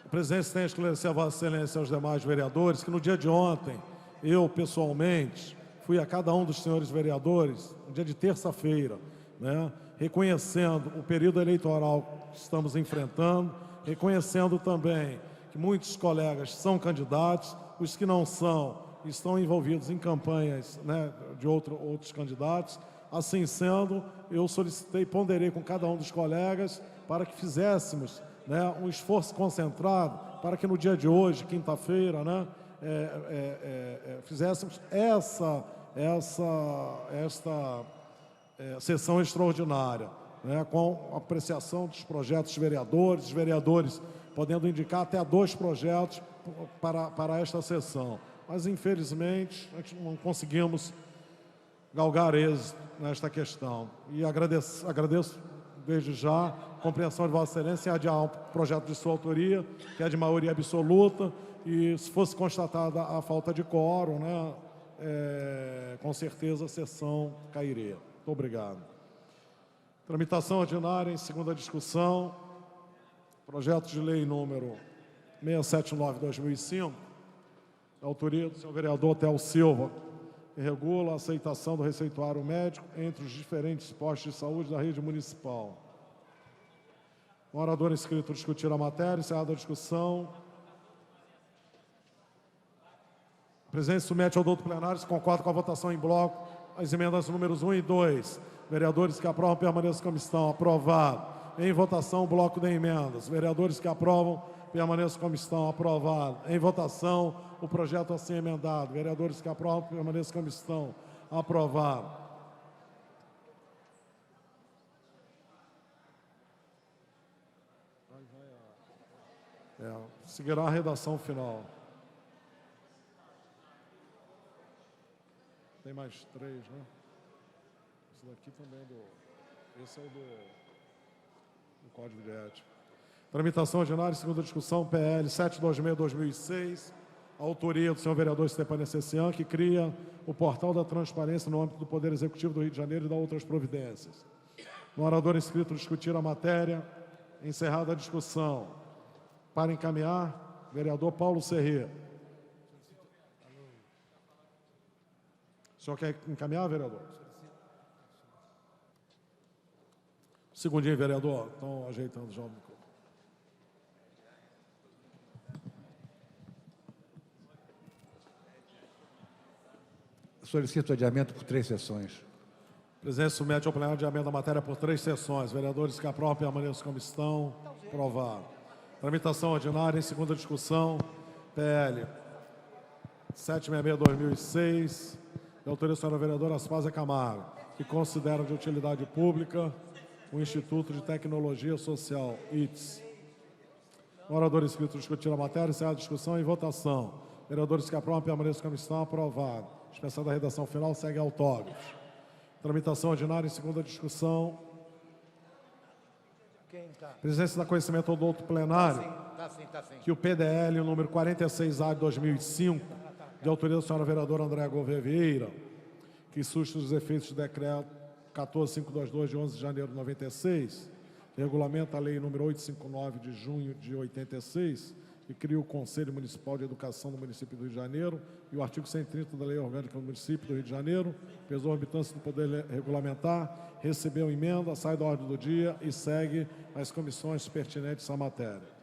a presidência tem a esclarecer a Vossa Excelência e aos demais vereadores que no dia de ontem, eu, pessoalmente, fui a cada um dos senhores vereadores, no dia de terça-feira, né, reconhecendo o período eleitoral que estamos enfrentando, reconhecendo também que muitos colegas são candidatos, os que não são estão envolvidos em campanhas, né, de outros candidatos. Assim sendo, eu solicitei, ponderei com cada um dos colegas para que fizéssemos, né, um esforço concentrado para que no dia de hoje, quinta-feira, né, fizéssemos esta sessão extraordinária, né, com apreciação dos projetos dos vereadores, os vereadores podendo indicar até 2 projetos para esta sessão. Mas, infelizmente, a gente não conseguimos galgar êxito nesta questão. E agradeço desde já a compreensão de Vossa Excelência em adiar um projeto de sua autoria, que é de maioria absoluta, e se fosse constatada a falta de quórum, né, com certeza a sessão cairia. Muito obrigado. Tramitação ordinária em segunda discussão, projeto de lei número 679/2005, autoria do senhor vereador Theo Silva, que regula a aceitação do receituário médico entre os diferentes postos de saúde da rede municipal. O orador inscrito discutir a matéria, encerrada a discussão. presidente submete ao douto plenário, se concorda com a votação em bloco, as emendas números 1 e 2. Vereadores que aprovam, permaneçam como estão. Aprovado. Em votação, o bloco de emendas. Vereadores que aprovam, permaneçam como estão. Aprovado. Em votação, o projeto assim emendado. Vereadores que aprovam, permaneçam como estão. Aprovado. Seguirá a redação final. Tem mais 3, né? Esse daqui também é do... Esse é o do Código de Ética. Tramitação ordinária, segunda discussão, PL 726/2006. Autoria do senhor vereador Stepane Cessian, que cria o portal da transparência no âmbito do Poder Executivo do Rio de Janeiro e dá outras providências. No orador inscrito discutir a matéria. Encerrada a discussão. Para encaminhar, vereador Paulo Serrê. O senhor quer encaminhar, vereador? Segundinho, vereador. Estão ajeitando já o microfone. Solicito adiamento por 3 sessões. O presidente submete ao plenário adiamento da matéria por 3 sessões. Vereadores que aprovam, permaneçam como estão. Aprovado. Tramitação ordinária em segunda discussão. PL 766/2006. De autoria da senhora vereadora Aspásia Camargo, que considera de utilidade pública o Instituto de Tecnologia Social, ITS. O orador inscrito discutir a matéria, encerra a discussão e votação. Vereadores que aprovam, permaneçam como estão. Aprovado. Dispensada da redação final, segue autógrafos. Tramitação ordinária em segunda discussão. Presidência dá conhecimento ao douto plenário que o PDL número 46A de 2005, de autoria da senhora vereadora Andréa Gouveia Vieira, que surge os efeitos do decreto 14522 de 11 de janeiro de 96, regulamenta a lei número 859 de junho de 86, que cria o Conselho Municipal de Educação do município do Rio de Janeiro, e o artigo 130 da Lei Orgânica do município do Rio de Janeiro, pesou a orbitância do poder regulamentar, recebeu emenda, sai da ordem do dia e segue as comissões pertinentes à matéria.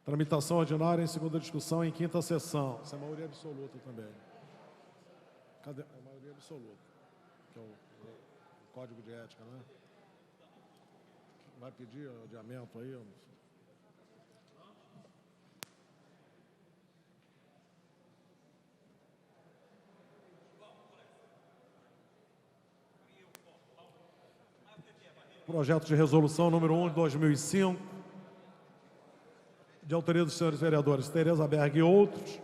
Tramitação ordinária em segunda discussão em quinta sessão. Essa é a maioria absoluta também. Cadê a maioria absoluta? Que é o Código de Ética, né? Vai pedir adiamento aí? Projeto de resolução número 1 de 2005, de autoria dos senhores vereadores Tereza Berg e outros,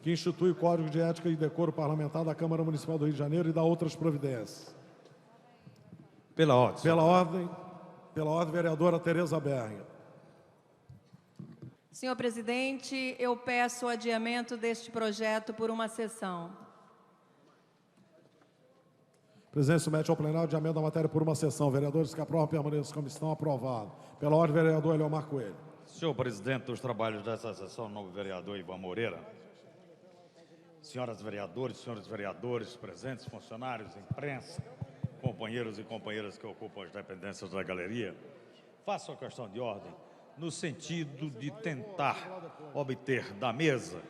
que institui o Código de Ética e Decoro Parlamentar da Câmara Municipal do Rio de Janeiro e dá outras providências. Pela ordem. Pela ordem, vereadora Tereza Berg. Senhor presidente, eu peço o adiamento deste projeto por uma sessão. O presidente submete ao plenário o adiamento da matéria por uma sessão. Vereadores que aprovam, permaneçam como estão. Aprovado. Pela ordem, vereador Eliomar Coelho. Senhor presidente dos trabalhos dessa sessão, novo vereador Ivan Moreira, senhoras vereadores, senhores vereadores, presentes, funcionários, imprensa, companheiros e companheiras que ocupam as dependências da galeria, faço a questão de ordem no sentido de tentar obter da mesa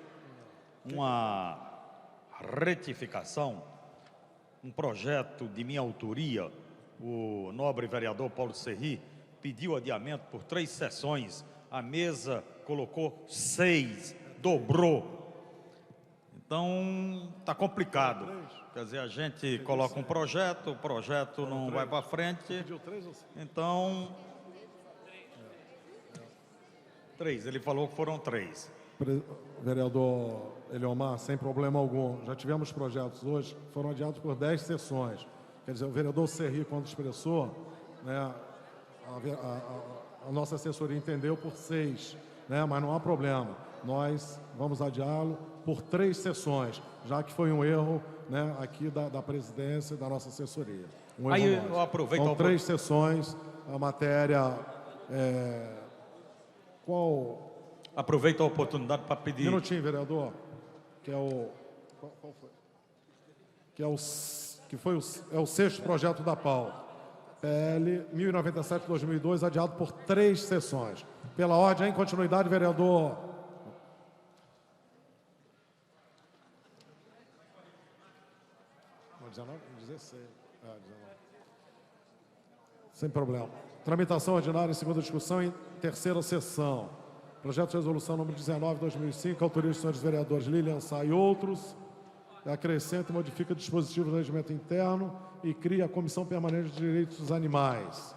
uma retificação, um projeto de minha autoria. O nobre vereador Paulo Serri pediu adiamento por 3 sessões, a mesa colocou 6, dobrou. Então, está complicado. Quer dizer, a gente coloca um projeto, o projeto não vai para frente. Então, 3, ele falou que foram 3. Vereador Eliomar, sem problema algum. Já tivemos projetos hoje, foram adiados por 10 sessões. Quer dizer, o vereador Serri, quando expressou, né, a nossa assessoria entendeu por 6, né, mas não há problema. Nós vamos adiá-lo por 3 sessões, já que foi um erro, né, aqui da presidência da nossa assessoria. Aí eu aproveito. São 3 sessões, a matéria... Aproveito a oportunidade para pedir... Minutinho, vereador, que é o... Qual foi? É o 6º projeto da pauta. PL 1097/2002, adiado por 3 sessões. Pela ordem, em continuidade, vereador. Não, 19? 16. 19. Sem problema. Tramitação ordinária em segunda discussão em terceira sessão. Projeto de resolução número 19/2005, autoria dos senhores vereadores Lilian Sá e outros. Acrescenta e modifica dispositivos do regimento interno e cria a Comissão Permanente de Direitos dos Animais.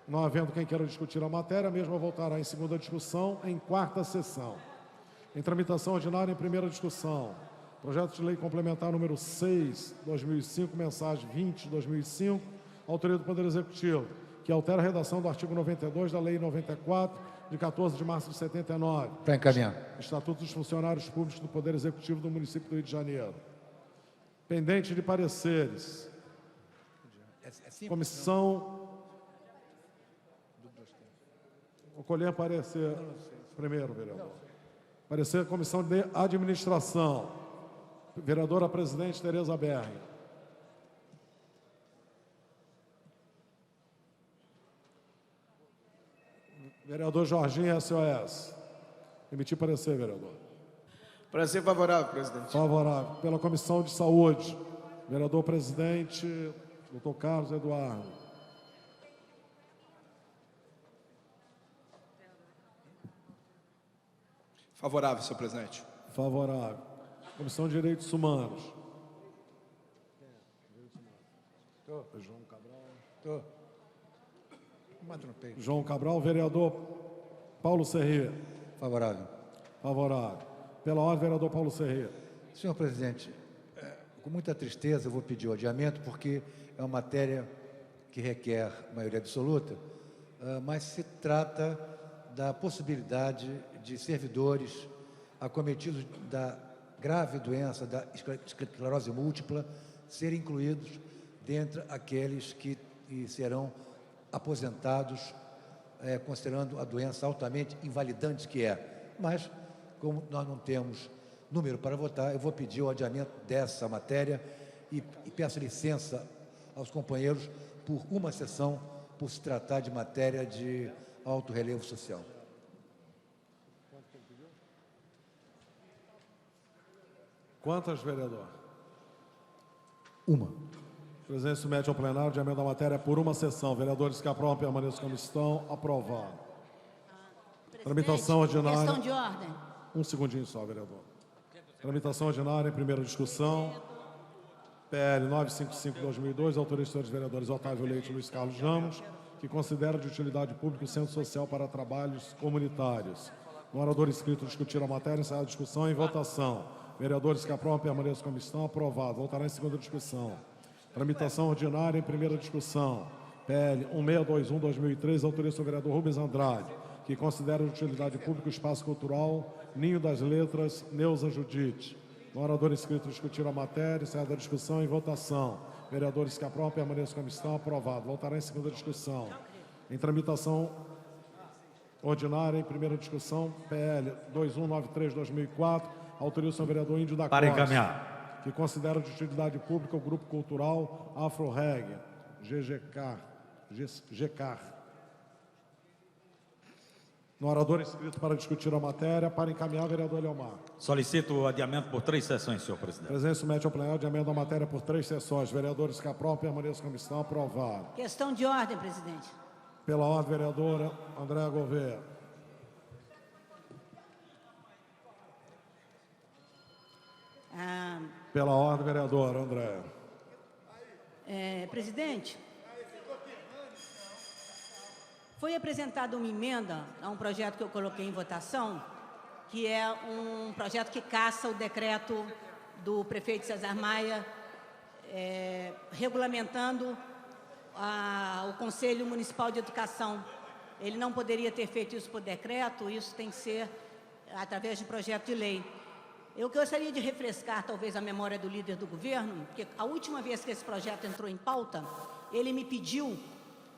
Não havendo quem queira discutir a matéria, a mesma voltará em segunda discussão em quarta sessão. Em tramitação ordinária em primeira discussão. Projeto de lei complementar número 6/2005, mensagem 20/2005, autoria do Poder Executivo, que altera a redação do artigo 92 da Lei 94, de 14 de março de 79. Para encaminhar. Estatuto dos Funcionários Públicos do Poder Executivo do município do Rio de Janeiro. Pendente de pareceres. Comissão... Vou colher parecer primeiro, vereador. Parecer Comissão de Administração. Vereadora Presidente Tereza Berri. Vereador Jorginho, SOS. Emitir parecer, vereador. Parecer favorável, presidente. Favorável. Pela Comissão de Saúde. Vereador Presidente, doutor Carlos Eduardo. Favorável, senhor presidente. Favorável. Comissão de Direitos Humanos. João Cabral. João Cabral, vereador Paulo Serrê. Favorável. Favorável. Pela ordem, vereador Paulo Serrê. Senhor presidente, com muita tristeza eu vou pedir o adiamento, porque é uma matéria que requer maioria absoluta, mas se trata da possibilidade de servidores acometidos da grave doença da esclerose múltipla serem incluídos dentre aqueles que serão aposentados, considerando a doença altamente invalidante que é. Mas, como nós não temos número para votar, eu vou pedir o adiamento dessa matéria e peço licença aos companheiros por uma sessão, por se tratar de matéria de alto relevo social. Quantas, vereador? Uma. Presidente submete ao plenário de emenda da matéria por uma sessão. Vereadores que aprovam permaneçam como estão. Aprovado. Tramitação ordinária. Questão de ordem. Um segundinho só, vereador. Tramitação ordinária em primeira discussão. PL 955/2002, autoria dos senhores vereadores Otávio Leite e Luiz Carlos Ramos, que considera de utilidade pública o Centro Social para Trabalhos Comunitários. No orador inscrito discutir a matéria, encerrada a discussão em votação. Vereadores que aprovam permaneçam como estão. Aprovado. Voltará em segunda discussão. Tramitação ordinária em primeira discussão. PL 1621/2003, autoria do vereador Rubens Andrade, que considera de utilidade pública o espaço cultural Ninho das Letras, Neuza Judite. No orador inscrito discutir a matéria, encerrada a discussão em votação. Vereadores que aprovam permaneçam como estão. Aprovado. Voltará em segunda discussão. Em tramitação ordinária em primeira discussão, PL 2193/2004, autoria do senhor vereador Índio da Costa. Para encaminhar. Que considera de utilidade pública o Grupo Cultural Afro-Reg, GECAR. No orador inscrito para discutir a matéria, para encaminhar, vereador Leomar. Solicito o adiamento por 3 sessões, senhor presidente. Presidente submete ao plenário de emenda da matéria por 3 sessões. Vereadores que aprovam permaneçam como estão. Aprovado. Questão de ordem, presidente. Pela ordem, vereadora Andréa Gouveia. Pela ordem, vereadora Andréa. Presidente, foi apresentada uma emenda a um projeto que eu coloquei em votação, que é um projeto que caça o decreto do prefeito Cesar Maia, regulamentando o Conselho Municipal de Educação. Ele não poderia ter feito isso por decreto, isso tem que ser através de projeto de lei. Eu gostaria de refrescar, talvez, a memória do líder do governo, porque a última vez que esse projeto entrou em pauta, ele me pediu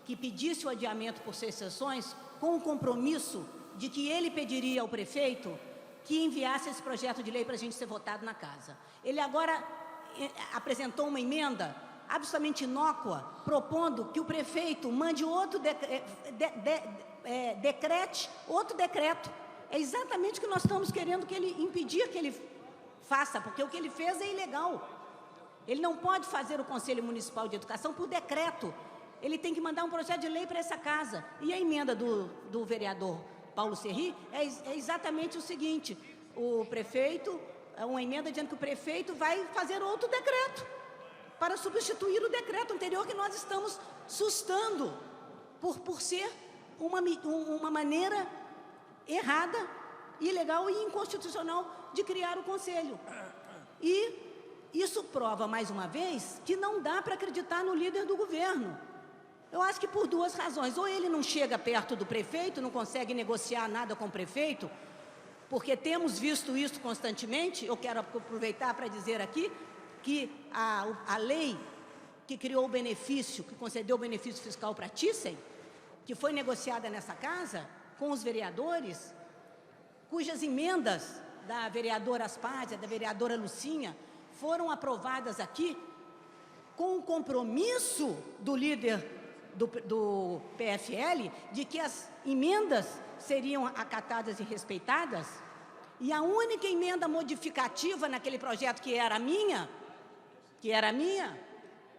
que pedisse o adiamento por 6 sessões, com o compromisso de que ele pediria ao prefeito que enviasse esse projeto de lei para a gente ser votado na casa. Ele agora apresentou uma emenda absolutamente inócua, propondo que o prefeito mande outro decrete outro decreto. É exatamente o que nós estamos querendo que ele impedir que ele faça, porque o que ele fez é ilegal. Ele não pode fazer o Conselho Municipal de Educação por decreto. Ele tem que mandar um projeto de lei para essa casa. E a emenda do vereador Paulo Serri é exatamente o seguinte: o prefeito, uma emenda dizendo que o prefeito vai fazer outro decreto para substituir o decreto anterior que nós estamos sustando por ser uma maneira errada, ilegal e inconstitucional de criar o Conselho. E isso prova, mais uma vez, que não dá para acreditar no líder do governo. Eu acho que por duas razões. Ou ele não chega perto do prefeito, não consegue negociar nada com o prefeito, porque temos visto isso constantemente. Eu quero aproveitar para dizer aqui que a lei que criou o benefício, que concedeu o benefício fiscal para Thyssen, que foi negociada nessa casa com os vereadores, cujas emendas da vereadora Aspásia, da vereadora Lucinha, foram aprovadas aqui com o compromisso do líder do PFL de que as emendas seriam acatadas e respeitadas, e a única emenda modificativa naquele projeto que era minha,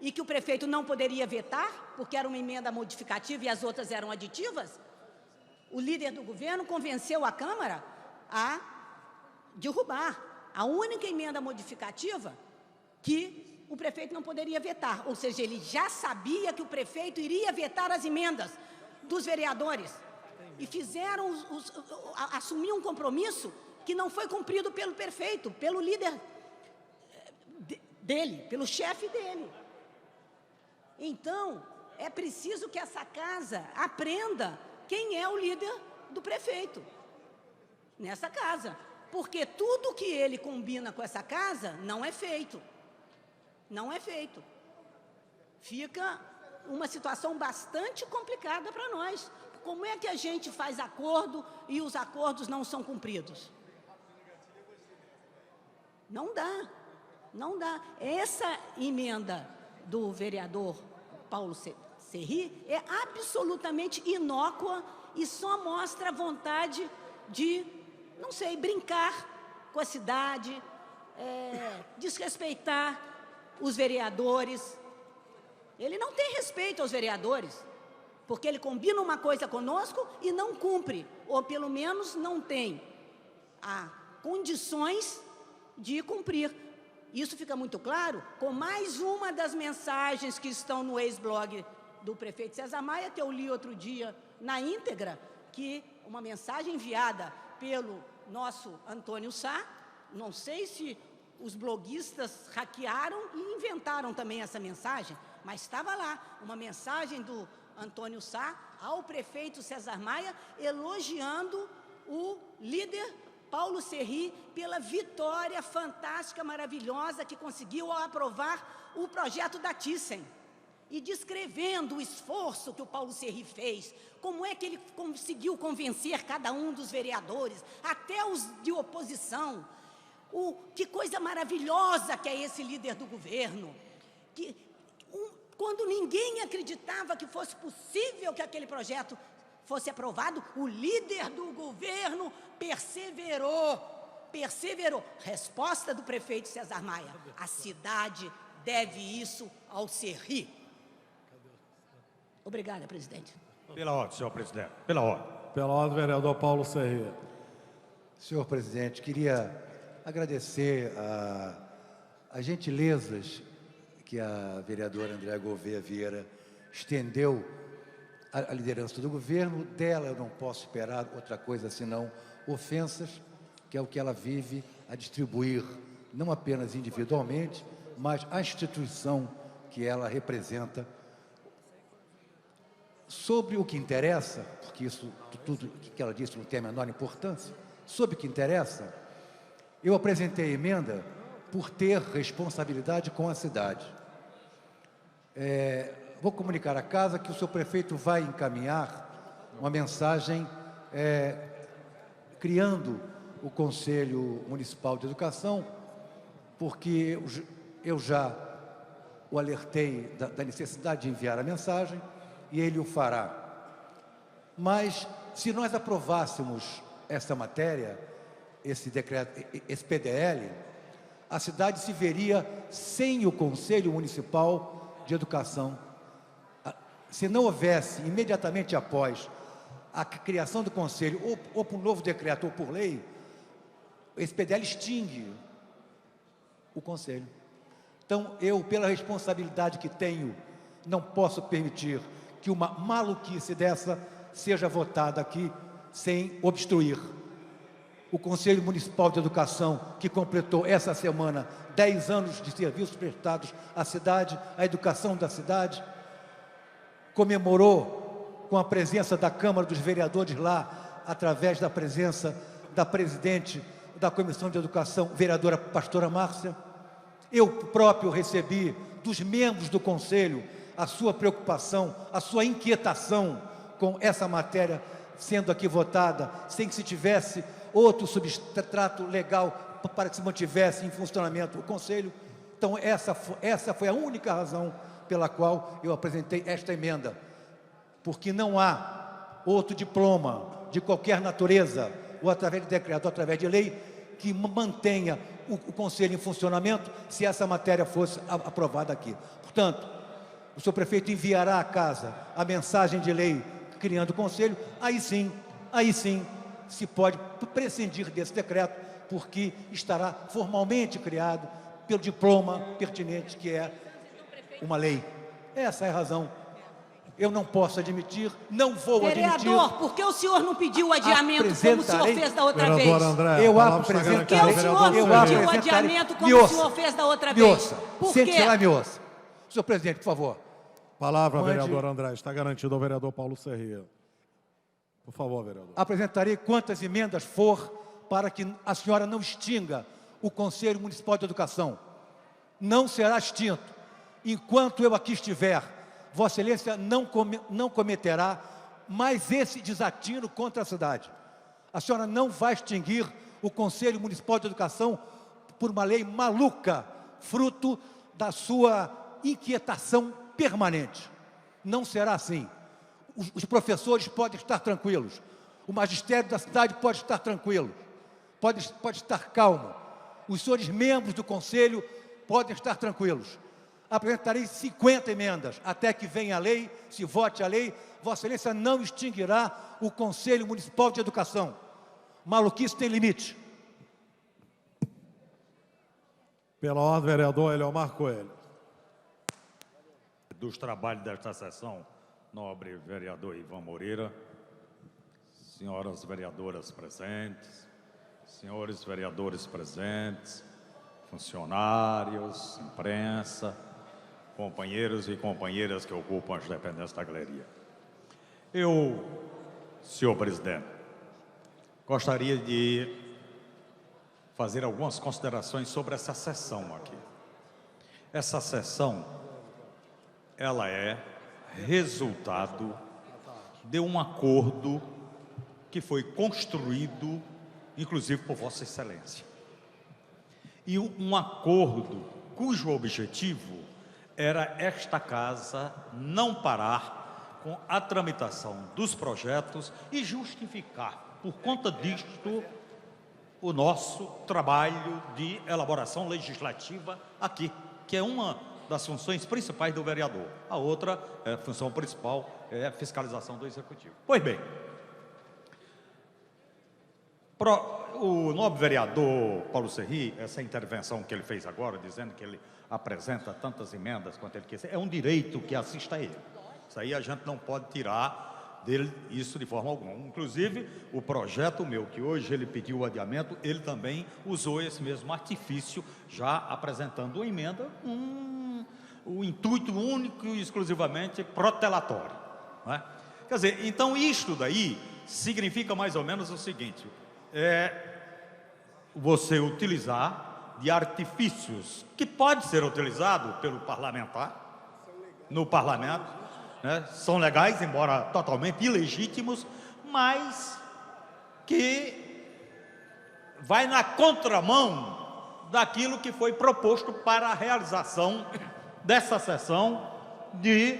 e que o prefeito não poderia vetar, porque era uma emenda modificativa e as outras eram aditivas, o líder do governo convenceu a Câmara a derrubar a única emenda modificativa que o prefeito não poderia vetar. Ou seja, ele já sabia que o prefeito iria vetar as emendas dos vereadores. E assumiram um compromisso que não foi cumprido pelo prefeito, pelo líder dele, pelo chefe dele. Então, é preciso que essa casa aprenda quem é o líder do prefeito nessa casa. Porque tudo que ele combina com essa casa não é feito. Não é feito. Fica uma situação bastante complicada para nós. Como é que a gente faz acordo e os acordos não são cumpridos? Não dá. Não dá. Essa emenda do vereador Paulo Serri é absolutamente inócua e só mostra a vontade de, não sei, brincar com a cidade, desrespeitar os vereadores. Ele não tem respeito aos vereadores, porque ele combina uma coisa conosco e não cumpre, ou pelo menos não tem condições de cumprir. Isso fica muito claro com mais uma das mensagens que estão no ex-blog do prefeito César Maia, que eu li outro dia na íntegra, que uma mensagem enviada pelo nosso Antônio Sá. Não sei se os bloguistas hackearam e inventaram também essa mensagem, mas estava lá, uma mensagem do Antônio Sá ao prefeito César Maia, elogiando o líder Paulo Serri pela vitória fantástica, maravilhosa que conseguiu ao aprovar o projeto da Thyssen. E descrevendo o esforço que o Paulo Serri fez, como é que ele conseguiu convencer cada um dos vereadores, até os de oposição. Que coisa maravilhosa que é esse líder do governo. Quando ninguém acreditava que fosse possível que aquele projeto fosse aprovado, o líder do governo perseverou. Resposta do prefeito César Maia: a cidade deve isso ao Serri. Obrigada, presidente. Pela ordem, senhor presidente. Pela ordem. Pela ordem, vereador Paulo Serri. Senhor presidente, queria agradecer as gentilezas que a vereadora Andréa Gouveia Vieira estendeu à liderança do governo. Dela eu não posso esperar outra coisa senão ofensas, que é o que ela vive a distribuir, não apenas individualmente, mas a instituição que ela representa. Sobre o que interessa, porque isso, tudo que ela disse não tem a menor importância, sobre o que interessa, eu apresentei a emenda por ter responsabilidade com a cidade. Vou comunicar à casa que o seu prefeito vai encaminhar uma mensagem criando o Conselho Municipal de Educação, porque eu já o alertei da necessidade de enviar a mensagem e ele o fará. Mas, se nós aprovássemos essa matéria, esse decreto, esse PDL, a cidade se veria sem o Conselho Municipal de Educação. Se não houvesse, imediatamente após a criação do Conselho, ou por novo decreto ou por lei, esse PDL extingue o Conselho. Então, eu, pela responsabilidade que tenho, não posso permitir que uma maluquice dessa seja votada aqui sem obstruir. O Conselho Municipal de Educação, que completou essa semana 10 anos de serviços prestados à cidade, à educação da cidade, comemorou com a presença da Câmara dos Vereadores lá, através da presença da presidente da Comissão de Educação, vereadora Pastora Márcia. Eu próprio recebi dos membros do Conselho a sua preocupação, a sua inquietação com essa matéria sendo aqui votada, sem que se tivesse outro substrato legal para que se mantivesse em funcionamento o Conselho. Então, essa foi a única razão pela qual eu apresentei esta emenda, porque não há outro diploma de qualquer natureza, ou através de decreto, ou através de lei, que mantenha o Conselho em funcionamento se essa matéria fosse aprovada aqui. Portanto, o senhor prefeito enviará à casa a mensagem de lei criando o Conselho, aí sim se pode prescindir desse decreto, porque estará formalmente criado pelo diploma pertinente, que é uma lei. Essa é a razão. Eu não posso admitir, não vou admitir. Vereador, por que o senhor não pediu o adiamento como o senhor fez da outra vez? André, eu apresentarei. Por que o senhor não pediu o adiamento como o senhor fez da outra vez? Me ouça. Sente lá e me ouça. Senhor presidente, por favor. Palavra, vereador André. Está garantido ao vereador Paulo Serria. Por favor, vereador. Apresentarei quantas emendas for para que a senhora não extinga o Conselho Municipal de Educação. Não será extinto. Enquanto eu aqui estiver, Vossa Excelência não cometerá mais esse desatino contra a cidade. A senhora não vai extinguir o Conselho Municipal de Educação por uma lei maluca, fruto da sua inquietação permanente. Não será assim. Os professores podem estar tranquilos. O magistério da cidade pode estar tranquilo. Pode estar calmo. Os senhores membros do Conselho podem estar tranquilos. Apresentarei 50 emendas, até que venha a lei, se vote a lei. Vossa Excelência não extinguirá o Conselho Municipal de Educação. Maluquice tem limite. Pela ordem, vereador Eliomar Coelho. Dos trabalhos desta sessão, nobre vereador Ivan Moreira, senhoras vereadoras presentes, senhores vereadores presentes, funcionários, imprensa, companheiros e companheiras que ocupam as dependências da galeria. Eu, senhor presidente, gostaria de fazer algumas considerações sobre essa sessão aqui. Essa sessão, ela é resultado de um acordo que foi construído, inclusive por Vossa Excelência. E um acordo cujo objetivo era esta casa não parar com a tramitação dos projetos e justificar, por conta disto, o nosso trabalho de elaboração legislativa aqui, que é uma das funções principais do vereador. A outra, a função principal, é a fiscalização do Executivo. Pois bem, o nobre vereador Paulo Serri, essa intervenção que ele fez agora, dizendo que ele apresenta tantas emendas quanto ele quiser, é um direito que assista a ele. Isso aí a gente não pode tirar dele isso de forma alguma. Inclusive, o projeto meu, que hoje ele pediu o adiamento, ele também usou esse mesmo artifício, já apresentando uma emenda, o intuito único e exclusivamente protelatório. Não é? Quer dizer, então isto daí significa mais ou menos o seguinte: você utilizar de artifícios que pode ser utilizado pelo parlamentar no parlamento, né? São legais, embora totalmente ilegítimos, mas que vai na contramão daquilo que foi proposto para a realização dessa sessão de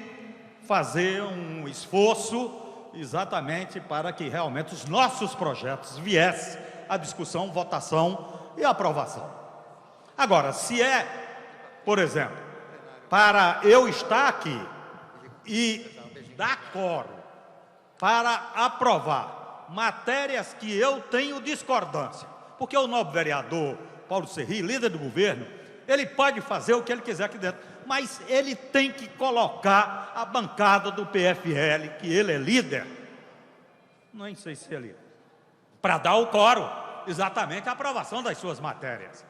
fazer um esforço exatamente para que realmente os nossos projetos viessem à discussão, votação e aprovação. Agora, se é, por exemplo, para eu estar aqui e dar quórum para aprovar matérias que eu tenho discordância, porque o nobre vereador Paulo Serri, líder do governo, ele pode fazer o que ele quiser aqui dentro, mas ele tem que colocar a bancada do PFL, que ele é líder, não sei se é líder, para dar o quórum, exatamente a aprovação das suas matérias.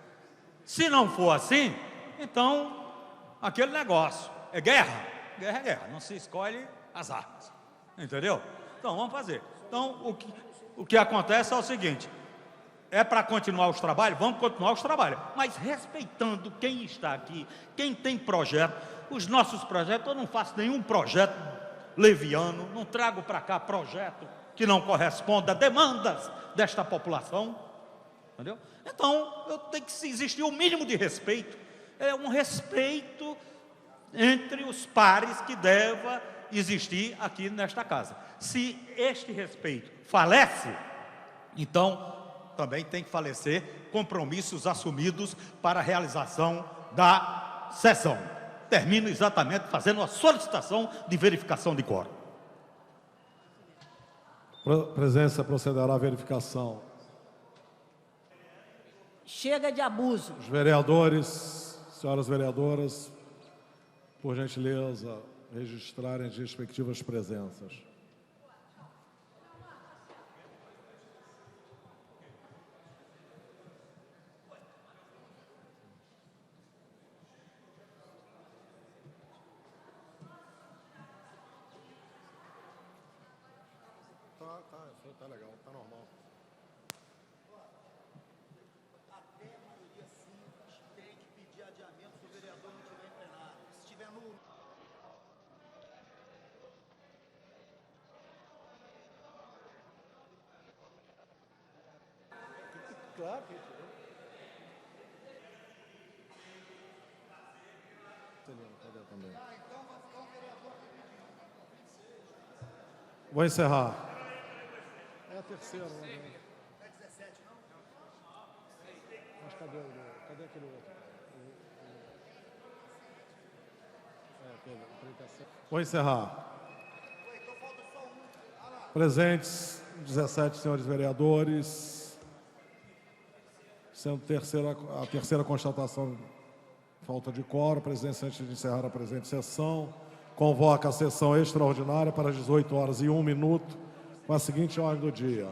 Se não for assim, então, aquele negócio é guerra. Guerra é guerra, não se escolhe as armas. Entendeu? Então, vamos fazer. Então, o que acontece é o seguinte, é para continuar os trabalhos? Vamos continuar os trabalhos, mas respeitando quem está aqui, quem tem projeto, os nossos projetos, eu não faço nenhum projeto leviano, não trago para cá projeto que não corresponda a demandas desta população, entendeu? Então, eu tenho que existir o mínimo de respeito, é um respeito entre os pares que deva existir aqui nesta casa. Se este respeito falece, então também tem que falecer compromissos assumidos para a realização da sessão. Termino exatamente fazendo uma solicitação de verificação de quórum. Presidência procederá à verificação. Chega de abuso. Os vereadores, senhoras vereadoras, por gentileza, registrarem as respectivas presenças. Tá legal, tá normal. Até a maioria simples tem que pedir adiamento se o vereador não estiver em plenário. Se estiver no... Claro que também. Vou encerrar. É a terceira, não é? É 17, não? Mas cadê aquele outro? Vou encerrar. Presentes, 17 senhores vereadores. Sendo a terceira constatação, falta de quórum, a presidência, antes de encerrar a presente sessão, convoca a sessão extraordinária para as 18h01, com a seguinte ordem do dia.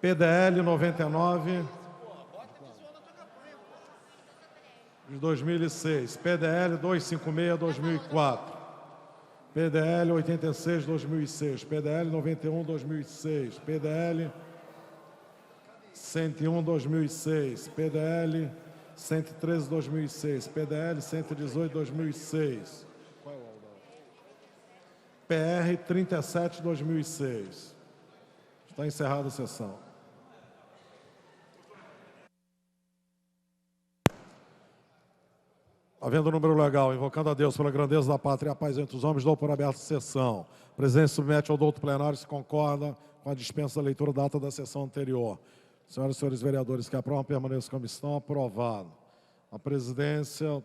PDL 99 de 2006, PDL 256/2004, PDL 86/2006, PDL 91/2006, PDL 101/2006, PDL 113/2006, PDL 118/2006, PR 37/2006. Está encerrada a sessão. Havendo o número legal, invocando a Deus pela grandeza da pátria e a paz entre os homens, dou por aberta a sessão. O presidente submete ao douto plenário se concorda com a dispensa da leitura da ata da sessão anterior. Senhoras e senhores vereadores que aprovam, permaneçam como estão. Aprovado. A presidência...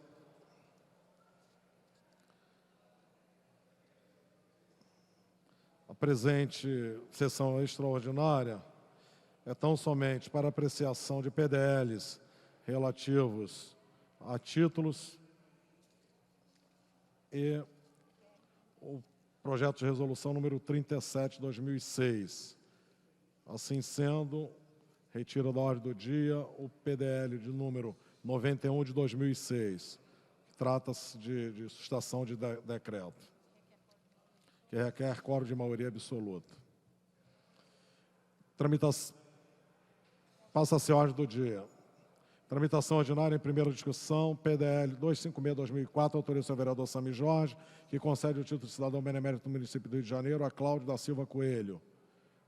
A presente sessão extraordinária é tão somente para apreciação de PDLs relativos a títulos e o projeto de resolução número 37/2006. Assim sendo, retira da ordem do dia o PDL de número 91 de 2006. Trata-se de sustentação de decreto, que requer quórum de maioria absoluta. Passa-se a ordem do dia. Tramitação ordinária em primeira discussão, PDL 256/2004, autoriza o vereador Sami Jorge, que concede o título de cidadão benemérito do município do Rio de Janeiro a Cláudio da Silva Coelho.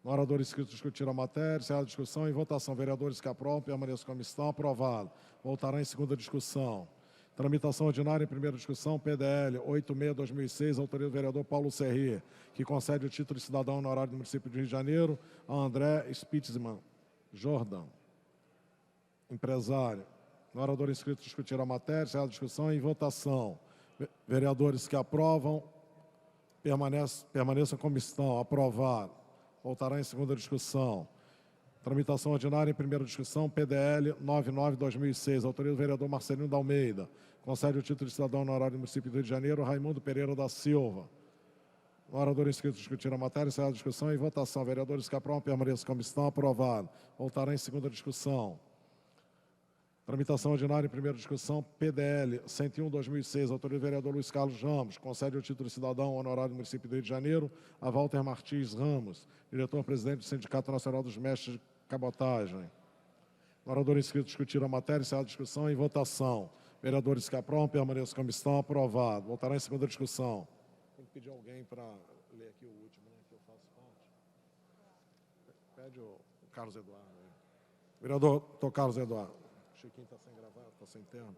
No orador inscrito, discutir a matéria. Encerrada a discussão. Em votação. Vereadores que aprovam, permaneçam como estão. Aprovado. Voltará em segunda discussão. Tramitação ordinária em primeira discussão, PDL 86/2006, autoria do vereador Paulo Serri, que concede o título de cidadão honorário do município de Rio de Janeiro a André Spitzman Jordan, empresário. No orador inscrito, discutir a matéria, encerrada a discussão. Em votação. Vereadores que aprovam, permaneçam como estão. Aprovado. Voltará em segunda discussão. Tramitação ordinária em primeira discussão, PDL 99/2006, autoria do vereador Marcelino da Almeida. Concede o título de cidadão honorário do município do Rio de Janeiro, Raimundo Pereira da Silva. No orador inscrito, discutir a matéria, encerrada a discussão. Em votação. Vereadores que aprovam, permaneçam como estão. Aprovado. Voltará em segunda discussão. Tramitação ordinária em primeira discussão, PDL 101/2006, autoria do vereador Luiz Carlos Ramos, concede o título de cidadão honorário do município do Rio de Janeiro a Walter Martins Ramos, diretor-presidente do Sindicato Nacional dos Mestres de Cabotagem. No orador inscrito, discutir a matéria, encerrada a discussão. Em votação. Vereadores que aprovam, permaneçam como estão. Aprovado. Voltará em segunda discussão. Tem que pedir alguém para ler aqui o último, né, que eu faço parte. Pede o Carlos Eduardo. Vereador Carlos Eduardo. Chiquinho está sem gravata, está sem terno.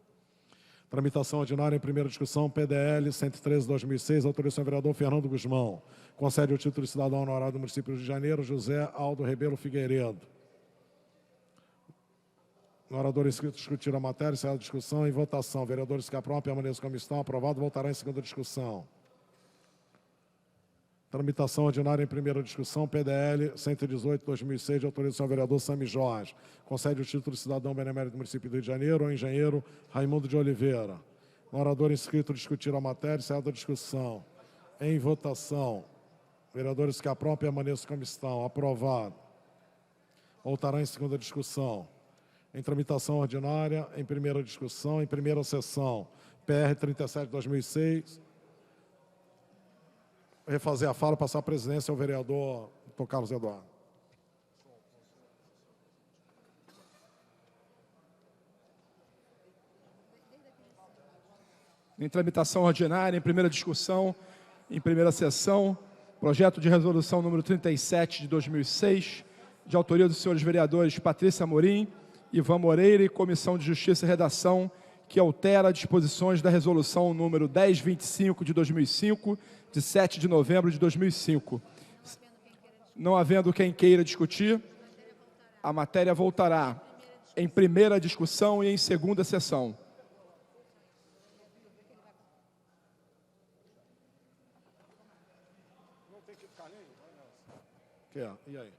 Tramitação ordinária em primeira discussão, PDL 113/2006, autorização do vereador Fernando Guzmão. Concede o título de cidadão honorário do município do Rio de Janeiro, José Aldo Rebelo Figueiredo. No orador inscrito, discutir a matéria, encerrada a discussão. Em votação. Vereadores que aprovam, permaneçam como estão. Aprovado. Voltará em segunda discussão. Tramitação ordinária em primeira discussão, PDL 118/2006, de autorização ao vereador Sami Jorge. Concede o título de cidadão benemérito do município do Rio de Janeiro ao engenheiro Raimundo de Oliveira. No orador inscrito, discutir a matéria, encerrada a discussão. Em votação. Vereadores que aprovam, permaneçam como estão. Aprovado. Voltará em segunda discussão. Em tramitação ordinária, em primeira discussão, em primeira sessão, PR 37/2006. Refazer a fala, passar a presidência ao vereador Dr. Carlos Eduardo. Em tramitação ordinária, em primeira discussão, em primeira sessão, projeto de resolução número 37 de 2006, de autoria dos senhores vereadores Patrícia Amorim, Ivan Moreira e Comissão de Justiça e Redação, que altera disposições da resolução número 1025 de 2005, de 7 de novembro de 2005. Não havendo quem queira discutir, a matéria voltará em primeira discussão e em segunda sessão. E aí?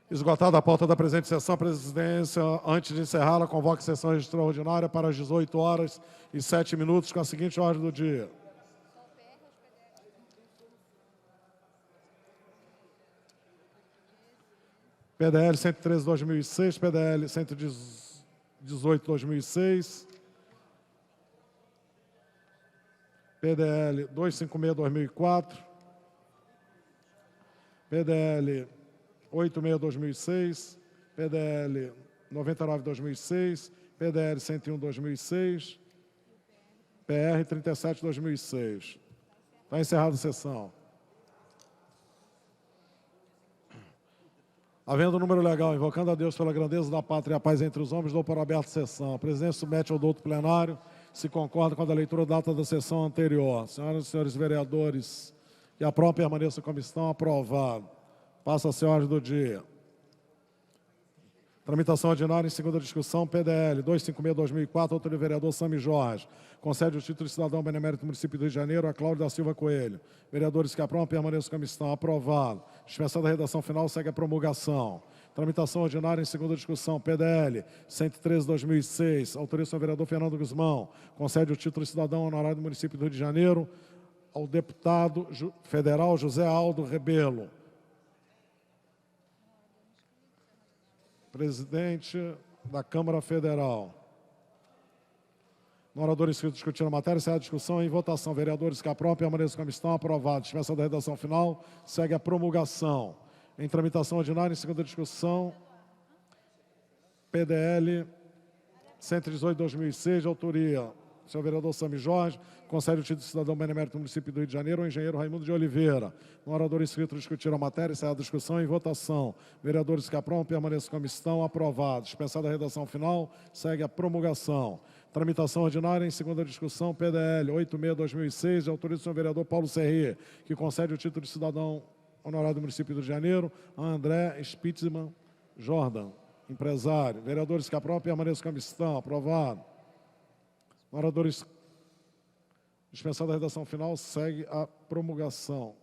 Esgotada a pauta da presente sessão, a presidência, antes de encerrá-la, convoca a sessão extraordinária para as 18h07, com a seguinte ordem do dia. PDL 113/2006, PDL 118/2006, PDL 256/2004, PDL 86/2006, PDL 99/2006, PDL 101/2006, PR 37/2006. Está encerrada a sessão. Havendo o número legal, invocando a Deus pela grandeza da pátria e a paz entre os homens, dou por aberta a sessão. A presidência submete ao douto plenário, se concorda com a leitura da data da sessão anterior. Senhoras e senhores vereadores, que aprovam, permaneçam como estão. Aprovado. Passa a senhora do dia. Tramitação ordinária em segunda discussão, PDL 256/2004, autoria do vereador Sami Jorge. Concede o título de cidadão benemérito do município do Rio de Janeiro a Cláudio da Silva Coelho. Vereadores que aprovam, permaneçam como estão. Aprovado. Dispensada a redação final, segue a promulgação. Tramitação ordinária em segunda discussão, PDL 113/2006, autoria do vereador Fernando Guzmão. Concede o título de cidadão honorário do município do Rio de Janeiro ao deputado federal José Aldo Rebelo. Presidente da Câmara Federal. No orador inscrito, discutindo a matéria, encerra a discussão. Em votação, vereadores que aprovam, permaneçam como estão. Aprovado. Dispensa da redação final, segue a promulgação. Em tramitação ordinária, em segunda discussão, PDL 118/2006, de autoria senhor vereador Sami Jorge, concede o título de cidadão benemérito do município do Rio de Janeiro ao engenheiro Raimundo de Oliveira. No orador inscrito, discutir a matéria, encerrar a discussão e votação. Vereadores que aprovam, permaneçam como estão, aprovados. Dispensada a redação final, segue a promulgação. Tramitação ordinária em segunda discussão, PDL 86/2006, de autoria do senhor vereador Paulo Serrier, que concede o título de cidadão honorário do município do Rio de Janeiro a André Spitzman Jordan, empresário. Vereadores que aprovam, permaneçam como estão, aprovado. Oradores, dispensada a redação final, segue a promulgação.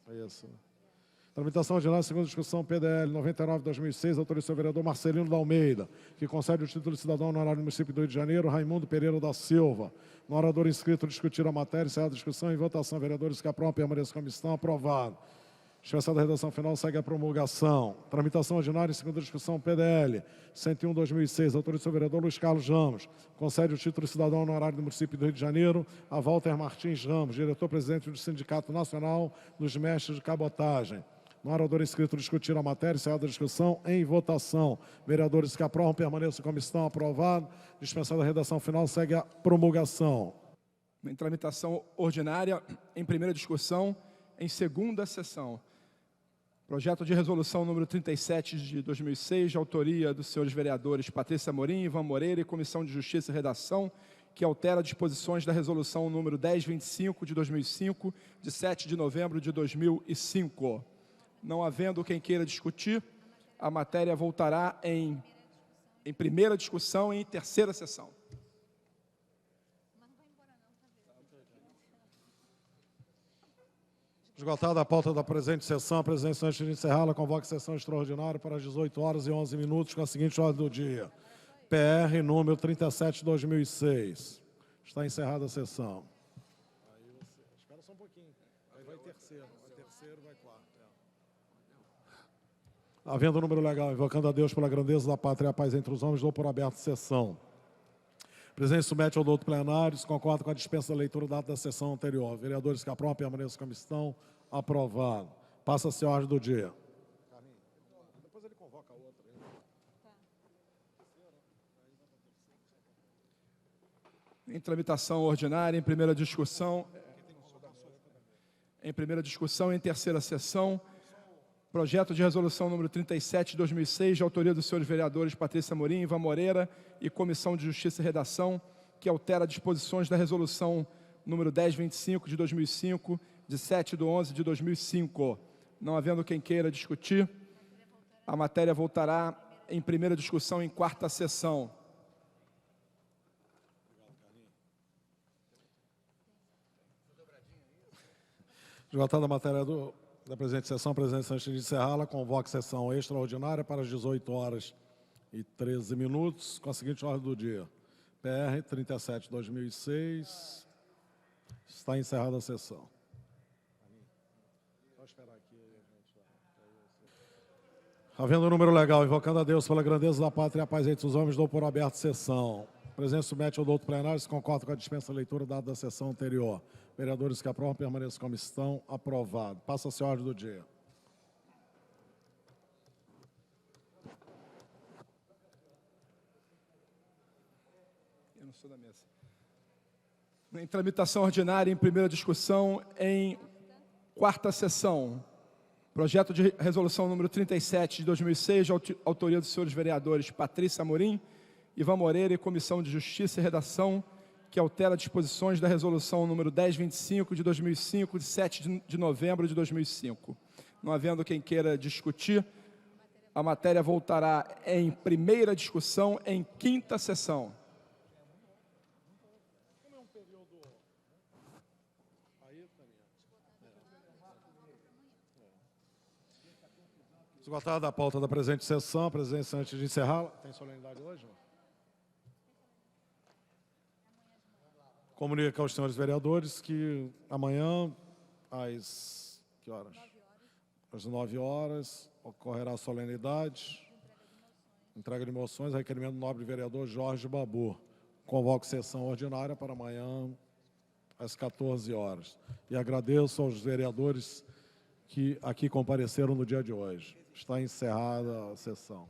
É isso. Tramitação ordinária, segunda discussão, PDL 99/2006, autoria do senhor vereador Marcelino da Almeida, que concede o título de cidadão honorário do município do Rio de Janeiro, Raimundo Pereira da Silva. No orador inscrito, discutir a matéria, encerrar a discussão e votação. Vereadores que aprovam, permaneçam como estão, aprovado. Dispensada a redação final, segue a promulgação. Tramitação ordinária, segunda discussão, PDL 101/2006, autoria do senhor vereador Luiz Carlos Ramos, concede o título de cidadão honorário do município do Rio de Janeiro a Walter Martins Ramos, diretor-presidente do Sindicato Nacional dos Mestres de Cabotagem. No orador inscrito, discutir a matéria, encerrada a discussão, em votação. Vereadores que aprovam, permaneçam como estão, aprovado. Dispensada a redação final, segue a promulgação. Em tramitação ordinária, em primeira discussão, em segunda sessão. Projeto de resolução número 37 de 2006, de autoria dos senhores vereadores Patrícia Amorim, Ivan Moreira e Comissão de Justiça e Redação, que altera disposições da resolução número 1025 de 2005, de 7 de novembro de 2005. Não havendo quem queira discutir, a matéria voltará em primeira discussão e em terceira sessão. Esgotada a pauta da presente sessão, a presidência, antes de encerrá-la, convoca a sessão extraordinária para as 18h11 com a seguinte ordem do dia. PR número 37/2006. Está encerrada a sessão. Espera só um pouquinho. Aí vai terceiro, vai quarto. Havendo número legal, invocando a Deus pela grandeza da pátria e a paz entre os homens, dou por aberta a sessão. O presidente submete ao douto plenário, se concorda com a dispensa da leitura da ata da sessão anterior. Vereadores que aprovam, permaneçam como estão, aprovado. Passa-se a ordem do dia. Depois ele convoca outra. Em tramitação ordinária, em primeira discussão, em terceira sessão, projeto de resolução número 37 de 2006, de autoria dos senhores vereadores Patrícia Amorim, Ivan Moreira e Comissão de Justiça e Redação, que altera disposições da resolução número 1025 de 2005, de 7/11 de 2005. Não havendo quem queira discutir, a matéria voltará em primeira discussão em quarta sessão. Esgotada a matéria da presente sessão, a presidência, antes de encerrá-la, convoca sessão extraordinária para as 18h13, com a seguinte ordem do dia. PR 37/2006. Está encerrada a sessão. Havendo o número legal, invocando a Deus pela grandeza da pátria e a paz entre os homens, dou por aberta a sessão. O presidente submete ao douto plenário, se concorda com a dispensa da leitura dada da sessão anterior. Vereadores que aprovam, permaneçam como estão, aprovado. Passa-se a ordem do dia. Eu não sou da mesa. Em tramitação ordinária, em primeira discussão, em quarta sessão. Projeto de resolução número 37 de 2006, de autoria dos senhores vereadores Patrícia Amorim, Ivan Moreira e Comissão de Justiça e Redação, que altera disposições da resolução número 1025 de 2005, de 7 de novembro de 2005. Não havendo quem queira discutir, a matéria voltará em primeira discussão em quinta sessão. Esgotada a pauta da presente sessão, a presidência, antes de encerrá-la. Tem solenidade hoje? Comunica aos senhores vereadores que amanhã, às que horas? Às 9h, ocorrerá a solenidade, entrega de moções, requerimento do nobre vereador Jorge Babu. Convoco sessão ordinária para amanhã, às 14h. E agradeço aos vereadores que aqui compareceram no dia de hoje. Está encerrada a sessão.